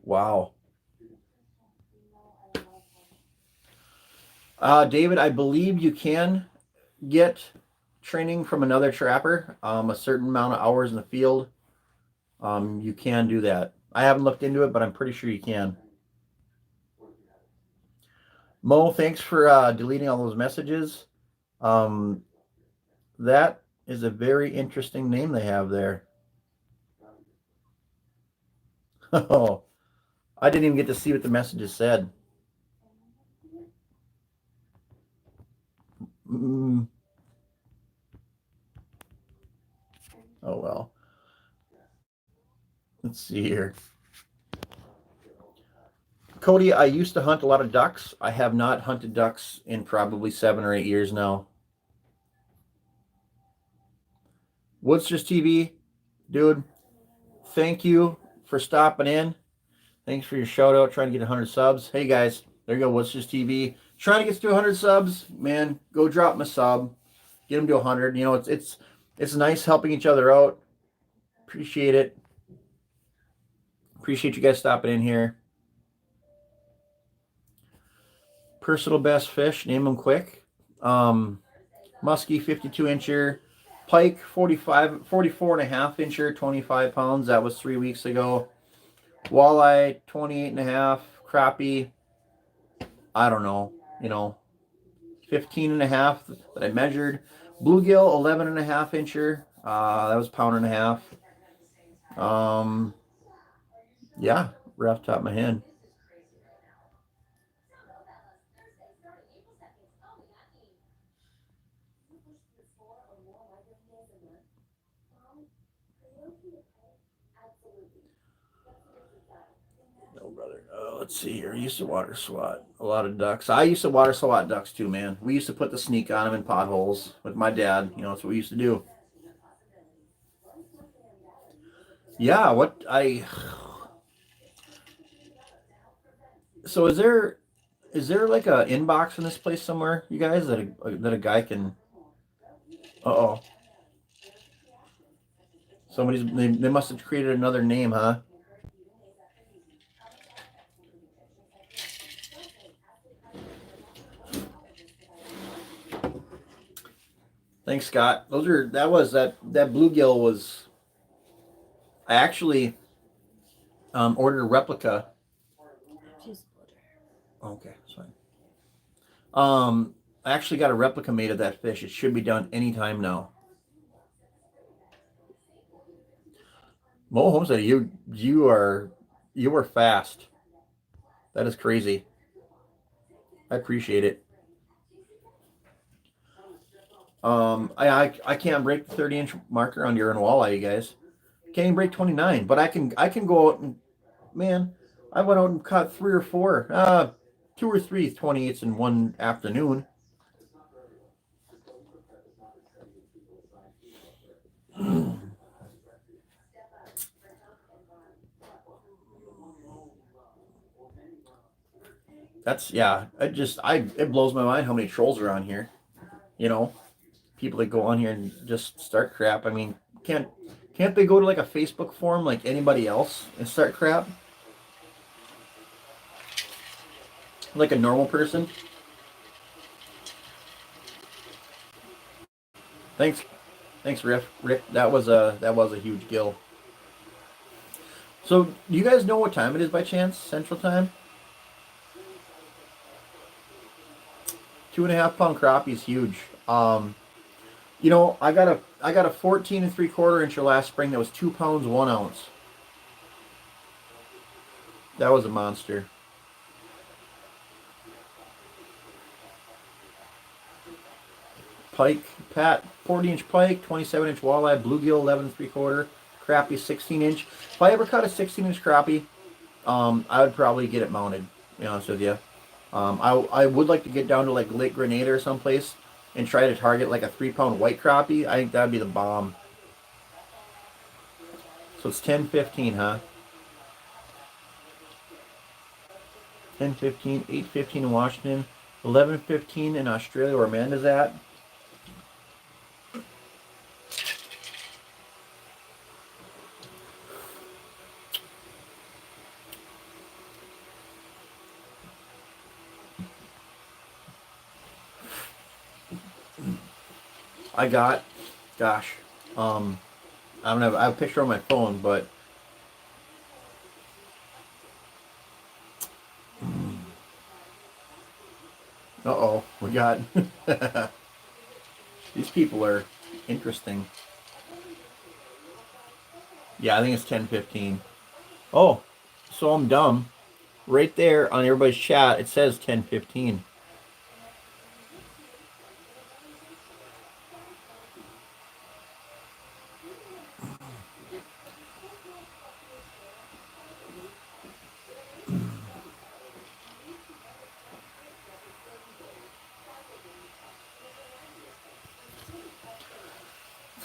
Wow. David, I believe you can get training from another trapper, a certain amount of hours in the field. You can do that. I haven't looked into it, but I'm pretty sure you can. Mo, thanks for deleting all those messages. That is a very interesting name they have there. Oh, I didn't even get to see what the messages said. Oh, well. Let's see here. Cody, I used to hunt a lot of ducks. I have not hunted ducks in probably 7 or 8 years now. Woodsters TV, dude, thank you for stopping in. Thanks for your shout out, trying to get 100 subs. Hey guys, there you go, Woodsters TV. Trying to get to 100 subs, man, go drop them a sub. Get them to 100. It's nice helping each other out. Appreciate it. Appreciate you guys stopping in here. Personal best fish, name them quick. Muskie 52 incher, pike 44 and a half incher, 25 pounds. That was 3 weeks ago. Walleye 28 and a half, crappie, I don't know, 15 and a half that I measured. Bluegill 11 and a half incher. That was a pound and a half. Yeah, right off the top of my head. No, brother. Let's see here. I used to water swat a lot of ducks. I used to water swat ducks too, man. We used to put the sneak on them in potholes with my dad. You know, that's what we used to do. Yeah, what I so is there like a inbox in this place somewhere, you guys, that a guy can? Uh oh, they must have created another name, huh? Thanks, Scott. That bluegill was. I actually ordered a replica. Okay, sorry. I actually got a replica made of that fish. It should be done anytime now. Mo Homestead, you are fast. That is crazy. I appreciate it. I can't break the 30-inch marker on deer and walleye, you guys. Can't even break 29, but I can go out and man, I went out and caught three or four, two or three 28s in one afternoon. That's yeah. It blows my mind how many trolls are on here. You know, people that go on here and just start crap. I mean, can't they go to like a Facebook forum like anybody else and start crap like a normal person? Thanks, thanks, Rick. That was a huge gill. So, do you guys know what time it is by chance? Central Time. 2.5 pound crappie is huge. I got a 14 3/4 inch last spring that was 2 pounds 1 ounce. That was a monster. Pike, Pat, 40-inch pike, 27-inch walleye, bluegill 11 3/4, crappie 16-inch. If I ever caught a 16-inch crappie, I would probably get it mounted. To be honest with you, I would like to get down to like Lake Grenada or someplace and try to target like a 3 pound white crappie. I think that'd be the bomb. So it's 10:15, huh? 10:15, 8:15 in Washington, 11:15 in Australia, where Amanda's at. I got, gosh, I don't have. I have a picture on my phone, but uh oh, we got these people are interesting. Yeah, I think it's 10:15. Oh, so I'm dumb. Right there on everybody's chat, it says 10:15.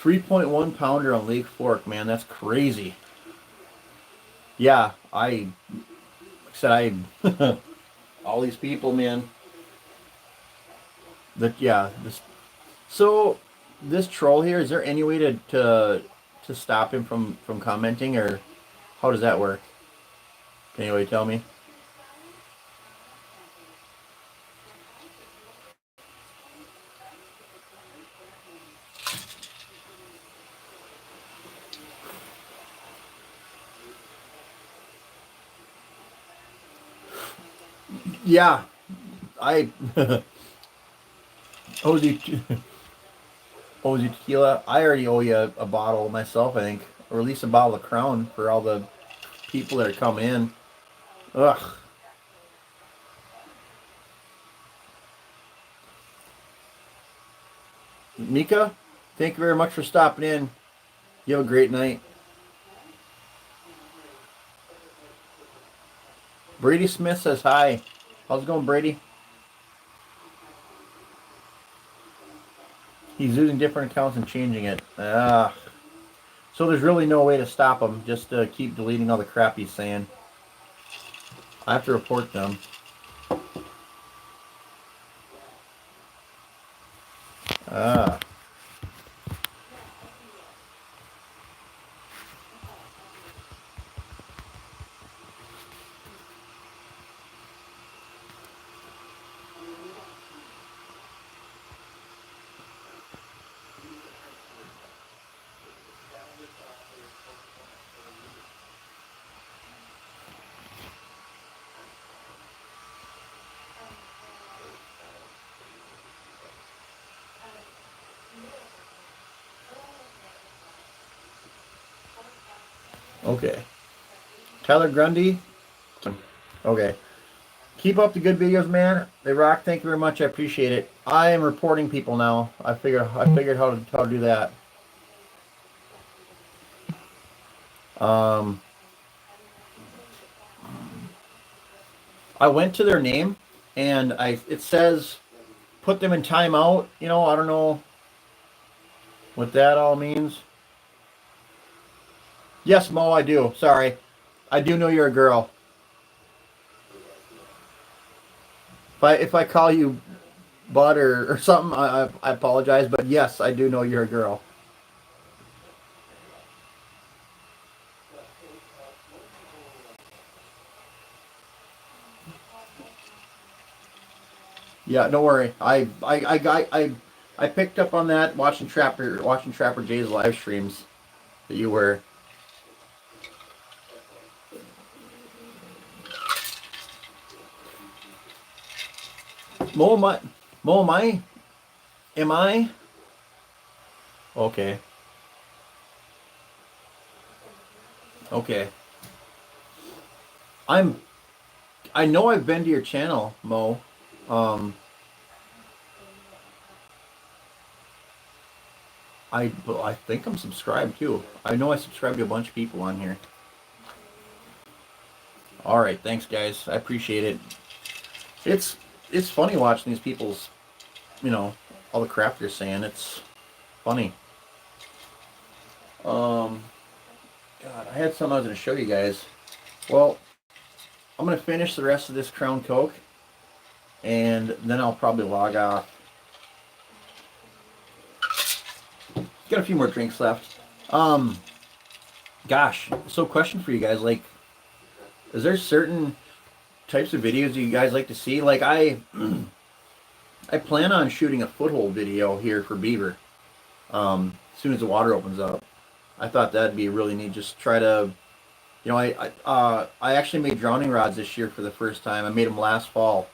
3.1 pounder on Lake Fork, man. That's crazy. Yeah, like I said, I all these people, man. That yeah. So this troll here, is there any way to stop him from commenting, or how does that work? Can anybody tell me? Yeah, I. Oh, owes you tequila. I already owe you a bottle myself, I think, or at least a bottle of Crown for all the people that are coming in. Ugh. Mika, thank you very much for stopping in. You have a great night. Brady Smith says hi. How's it going, Brady? He's using different accounts and changing it. So there's really no way to stop him. Just to keep deleting all the crap he's saying. I have to report them. Ah. Okay. Tyler Grundy. Okay. Keep up the good videos, man. They rock. Thank you very much. I appreciate it. I am reporting people now. I figured how to do that. Um, I went to their name, and it says put them in timeout. You know, I don't know what that all means. Yes, Mo, I do. Sorry, I do know you're a girl. If I call you Bud or something, I apologize. But yes, I do know you're a girl. Yeah, don't worry. I picked up on that watching Trapper Jay's live streams that you were. Mo, am I? Mo, am I? Am I? Okay. Okay. I'm. I know I've been to your channel, Mo. Um. I think I'm subscribed too. I know I subscribed to a bunch of people on here. All right, thanks guys. I appreciate it. It's it's funny watching these people's, you know, all the crap they're saying. It's funny. Um. God, I had something I was going to show you guys. Well, I'm going to finish the rest of this Crown Coke, and then I'll probably log off. Got a few more drinks left. Gosh, so question for you guys, like, is there certain types of videos you guys like to see? Like, I plan on shooting a foothold video here for beaver, as soon as the water opens up. I thought that'd be really neat. Just try to, you know, I actually made drowning rods this year for the first time. I made them last fall.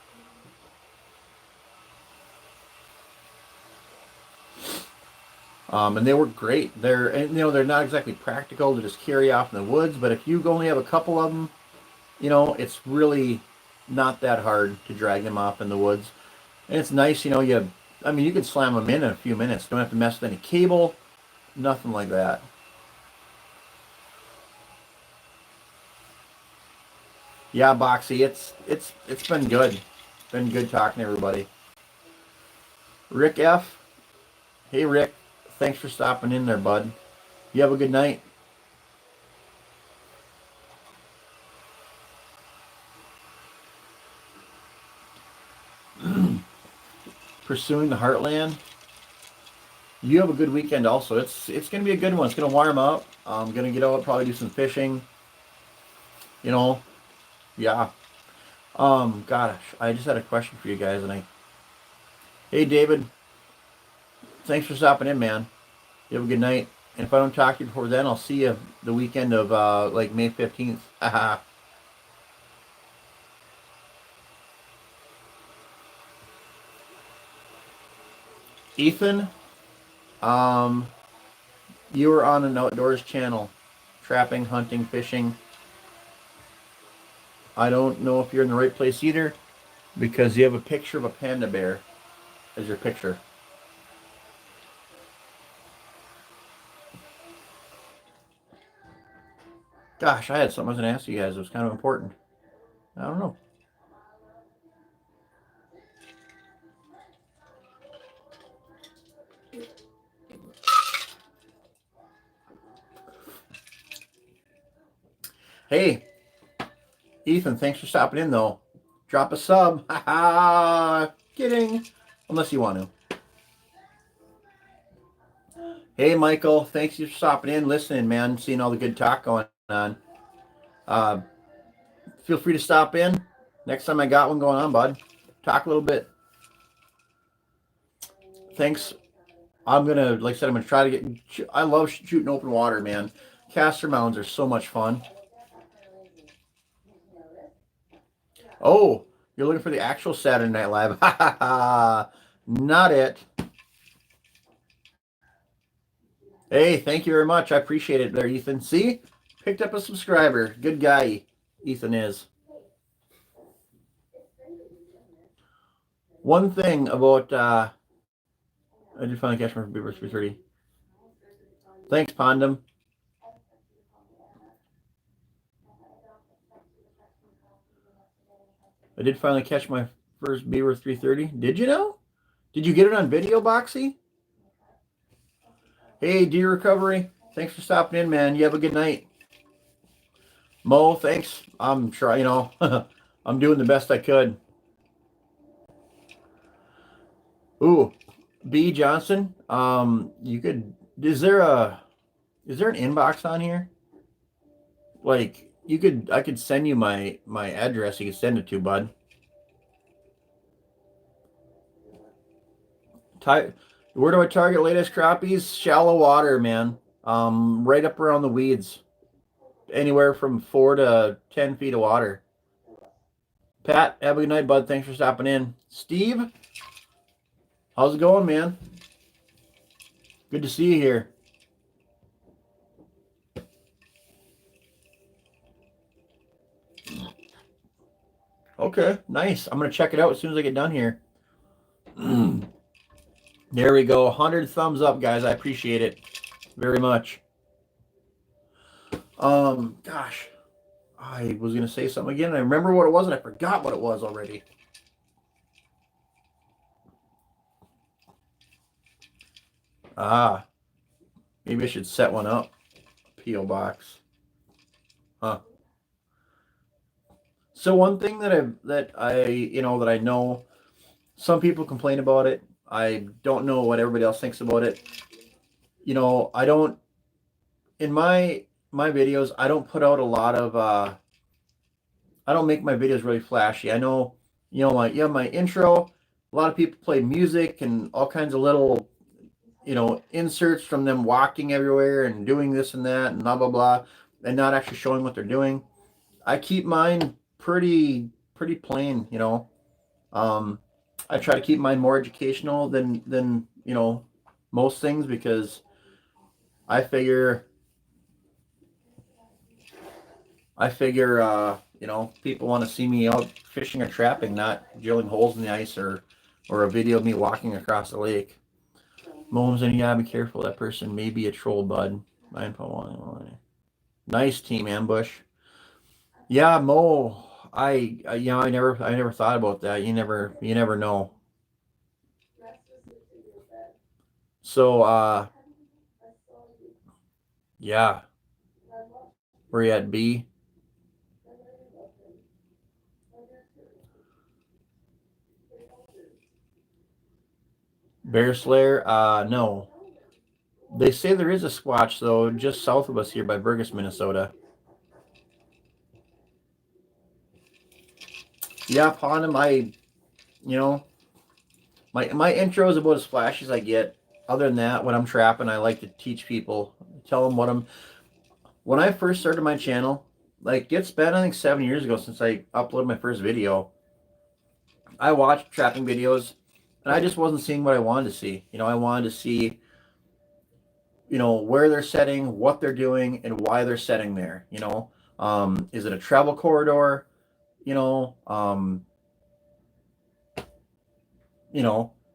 And they work great. They're not exactly practical to just carry off in the woods, but if you only have a couple of them, it's really not that hard to drag them off in the woods. And it's nice, you can slam them in a few minutes. Don't have to mess with any cable, nothing like that. Yeah, Boxy, it's been good. Been good talking to everybody. Rick F. Hey Rick, thanks for stopping in there, bud. You have a good night. Pursuing the Heartland. You have a good weekend also. It's gonna be a good one. It's gonna warm up. I'm gonna get out, probably do some fishing. You know, yeah. Gosh, I just had a question for you guys, hey David, thanks for stopping in, man. You have a good night. And if I don't talk to you before then, I'll see you the weekend of like May 15th. Haha. Ethan, You were on an outdoors channel, trapping, hunting, fishing. I don't know if you're in the right place either, because you have a picture of a panda bear as your picture. Gosh, I had something I was going to ask you guys. It was kind of important. I don't know. Hey, Ethan, thanks for stopping in, though. Drop a sub. Ha ha. Kidding. Unless you want to. Hey, Michael, thanks for stopping in, listening, man. Seeing all the good talk going on. Feel free to stop in. Next time I got one going on, bud. Talk a little bit. Thanks. I'm going to, like I said, I'm going to try to get, I love shooting open water, man. Caster mounds are so much fun. Oh, you're looking for the actual Saturday Night Live. Ha ha ha. Not it. Hey, thank you very much. I appreciate it there, Ethan. See? Picked up a subscriber. Good guy, Ethan is. One thing about, I did finally catch my Beaver 330. Thanks, Pondum. I did finally catch my first Beaver 330. Did you know? Did you get it on video, Boxy? Hey, Deer Recovery. Thanks for stopping in, man. You have a good night. Mo, thanks. I'm trying, I'm doing the best I could. Ooh, B Johnson. You could. Is there an inbox on here? Like, I could send you my address. You could send it to, bud. Where do I target latest crappies? Shallow water, man. Right up around the weeds. Anywhere from 4 to 10 feet of water. Pat, have a good night, bud. Thanks for stopping in. Steve, how's it going, man? Good to see you here. Okay, nice. I'm going to check it out as soon as I get done here. There we go. 100 thumbs up, guys. I appreciate it very much. Gosh, I was going to say something again. I remember what it was, and I forgot what it was already. Maybe I should set one up. P.O. box. Huh. So one thing that I know, some people complain about it. I don't know what everybody else thinks about it. I don't, in my videos, I don't put out a lot of, I don't make my videos really flashy. I know, my intro, a lot of people play music and all kinds of little, inserts from them walking everywhere and doing this and that and blah, blah, blah, and not actually showing what they're doing. I keep mine pretty plain, I try to keep mine more educational than most things, because I figure people want to see me out fishing or trapping, not drilling holes in the ice or a video of me walking across the lake. Moms, and yeah, be careful. That person may be a troll, bud. Nice team ambush. Yeah, Mo. I never thought about that. You never know. So yeah. Where you at, B? Bear Slayer? No. They say there is a Squatch, though, just south of us here by Burgess, Minnesota. Yeah, upon him, my intro is about as flashy as I get. Other than that, when I'm trapping, I like to teach people, tell them when I first started my channel, like, it's been, I think, 7 years ago since I uploaded my first video. I watched trapping videos, and I just wasn't seeing what I wanted to see. I wanted to see, where they're setting, what they're doing, and why they're setting there. Is it a travel corridor? You know, um,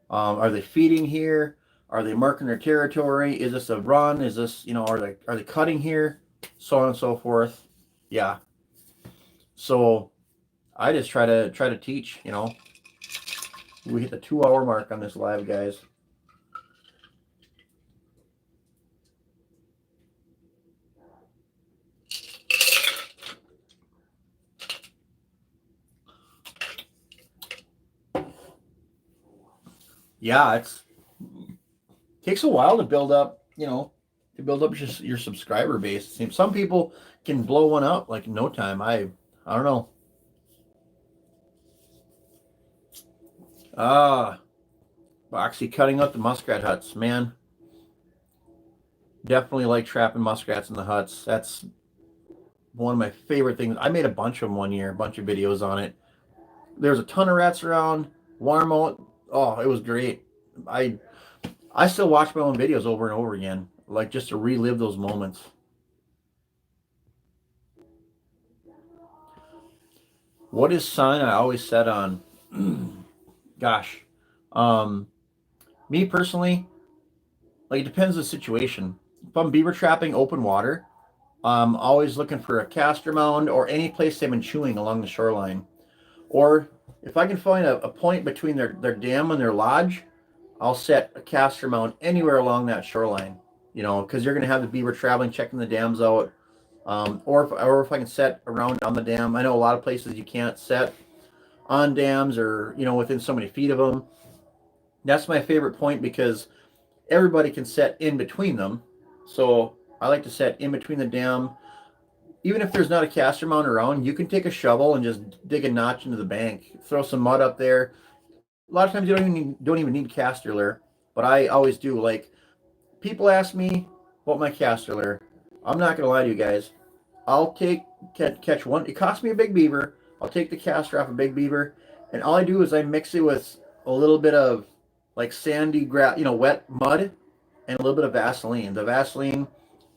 are they feeding here? Are they marking their territory? Is this a run? Is this, are they cutting here? So on and so forth. Yeah. So I just try to teach. We hit the 2 hour mark on this live, guys. Yeah, it takes a while to build up, your subscriber base. Some people can blow one up like in no time. I don't know. Ah, Boxy cutting up the muskrat huts, man. Definitely like trapping muskrats in the huts. That's one of my favorite things. I made a bunch of them one year, a bunch of videos on it. There's a ton of rats around. Warm out. Oh, it was great. I I still watch my own videos over and over again, like just to relive those moments. What is sign I always set on? Gosh, um, me personally, like it depends on the situation. If I'm beaver trapping open water, I'm always looking for a castor mound or any place they've been chewing along the shoreline. Or if I can find a point between their dam and their lodge, I'll set a castor mound anywhere along that shoreline. Because you're going to have the beaver traveling, checking the dams out. Or if I can set around on the dam. I know a lot of places you can't set on dams or within so many feet of them. That's my favorite point because everybody can set in between them. So I like to set in between the dam. Even if there's not a castor mound around, you can take a shovel and just dig a notch into the bank, throw some mud up there. A lot of times you don't even need castor lure, but I always do. Like people ask me about my castor lure. I'm not gonna lie to you guys. I'll catch one. It costs me a big beaver. I'll take the castor off a big beaver, and all I do is I mix it with a little bit of like sandy grass, wet mud, and a little bit of Vaseline. The Vaseline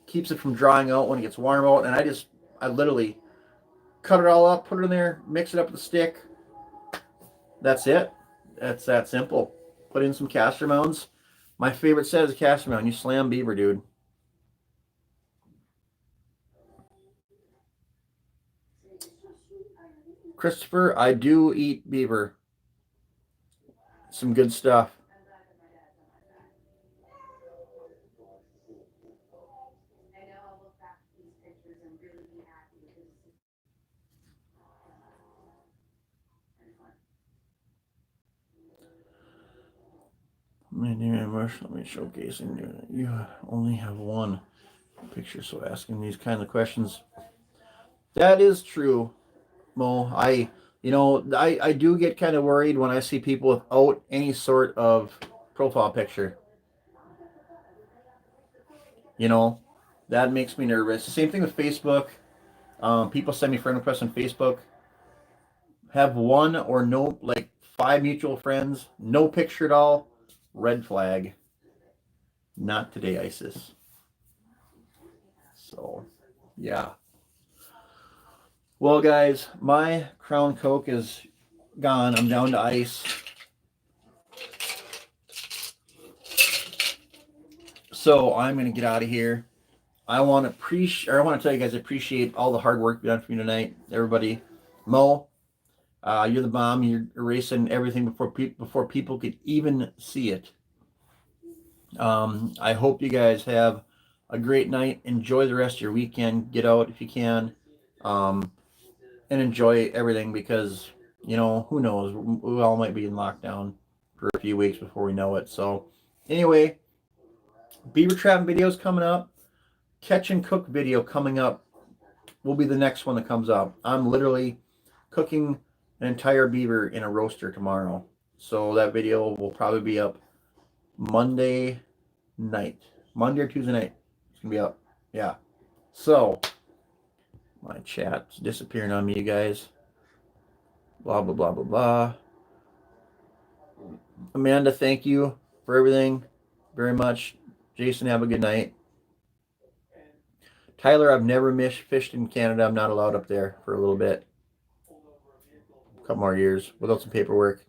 keeps it from drying out when it gets warm out, and I literally cut it all up, put it in there, mix it up with a stick. That's it. That's that simple. Put in some castor mounds. My favorite set is a castor mound. You slam beaver, dude. Christopher, I do eat beaver. Some good stuff. Let me showcasing. You only have one picture, so asking these kind of questions. That is true, Mo. I do get kind of worried when I see people without any sort of profile picture. That makes me nervous. Same thing with Facebook. People send me friend requests on Facebook. Have one or no, like 5 mutual friends, no picture at all. Red flag. Not today, ISIS. So, yeah. Well, guys, my Crown Coke is gone. I'm down to ice. So I'm gonna get out of here. I want to tell you guys I appreciate all the hard work done for me tonight, everybody. Mo, you're the bomb. You're erasing everything before people could even see it. I hope you guys have a great night. Enjoy the rest of your weekend. Get out if you can, and enjoy everything because who knows? We all might be in lockdown for a few weeks before we know it. So anyway, beaver trapping videos coming up. Catch and cook video coming up will be the next one that comes up. I'm literally cooking an entire beaver in a roaster tomorrow. So that video will probably be up Monday night. Monday or Tuesday night. It's going to be up. Yeah. So, my chat's disappearing on me, you guys. Blah, blah, blah, blah, blah. Amanda, thank you for everything very much. Jason, have a good night. Tyler, I've never fished in Canada. I'm not allowed up there for a little bit. A couple more years without some paperwork.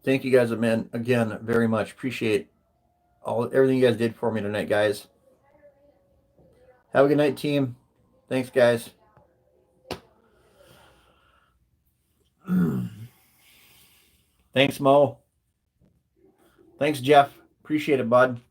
Thank you guys, man, again, very much. Appreciate everything you guys did for me tonight, guys. Have a good night, team. Thanks, guys. Thanks, Mo. Thanks, Jeff. Appreciate it, bud.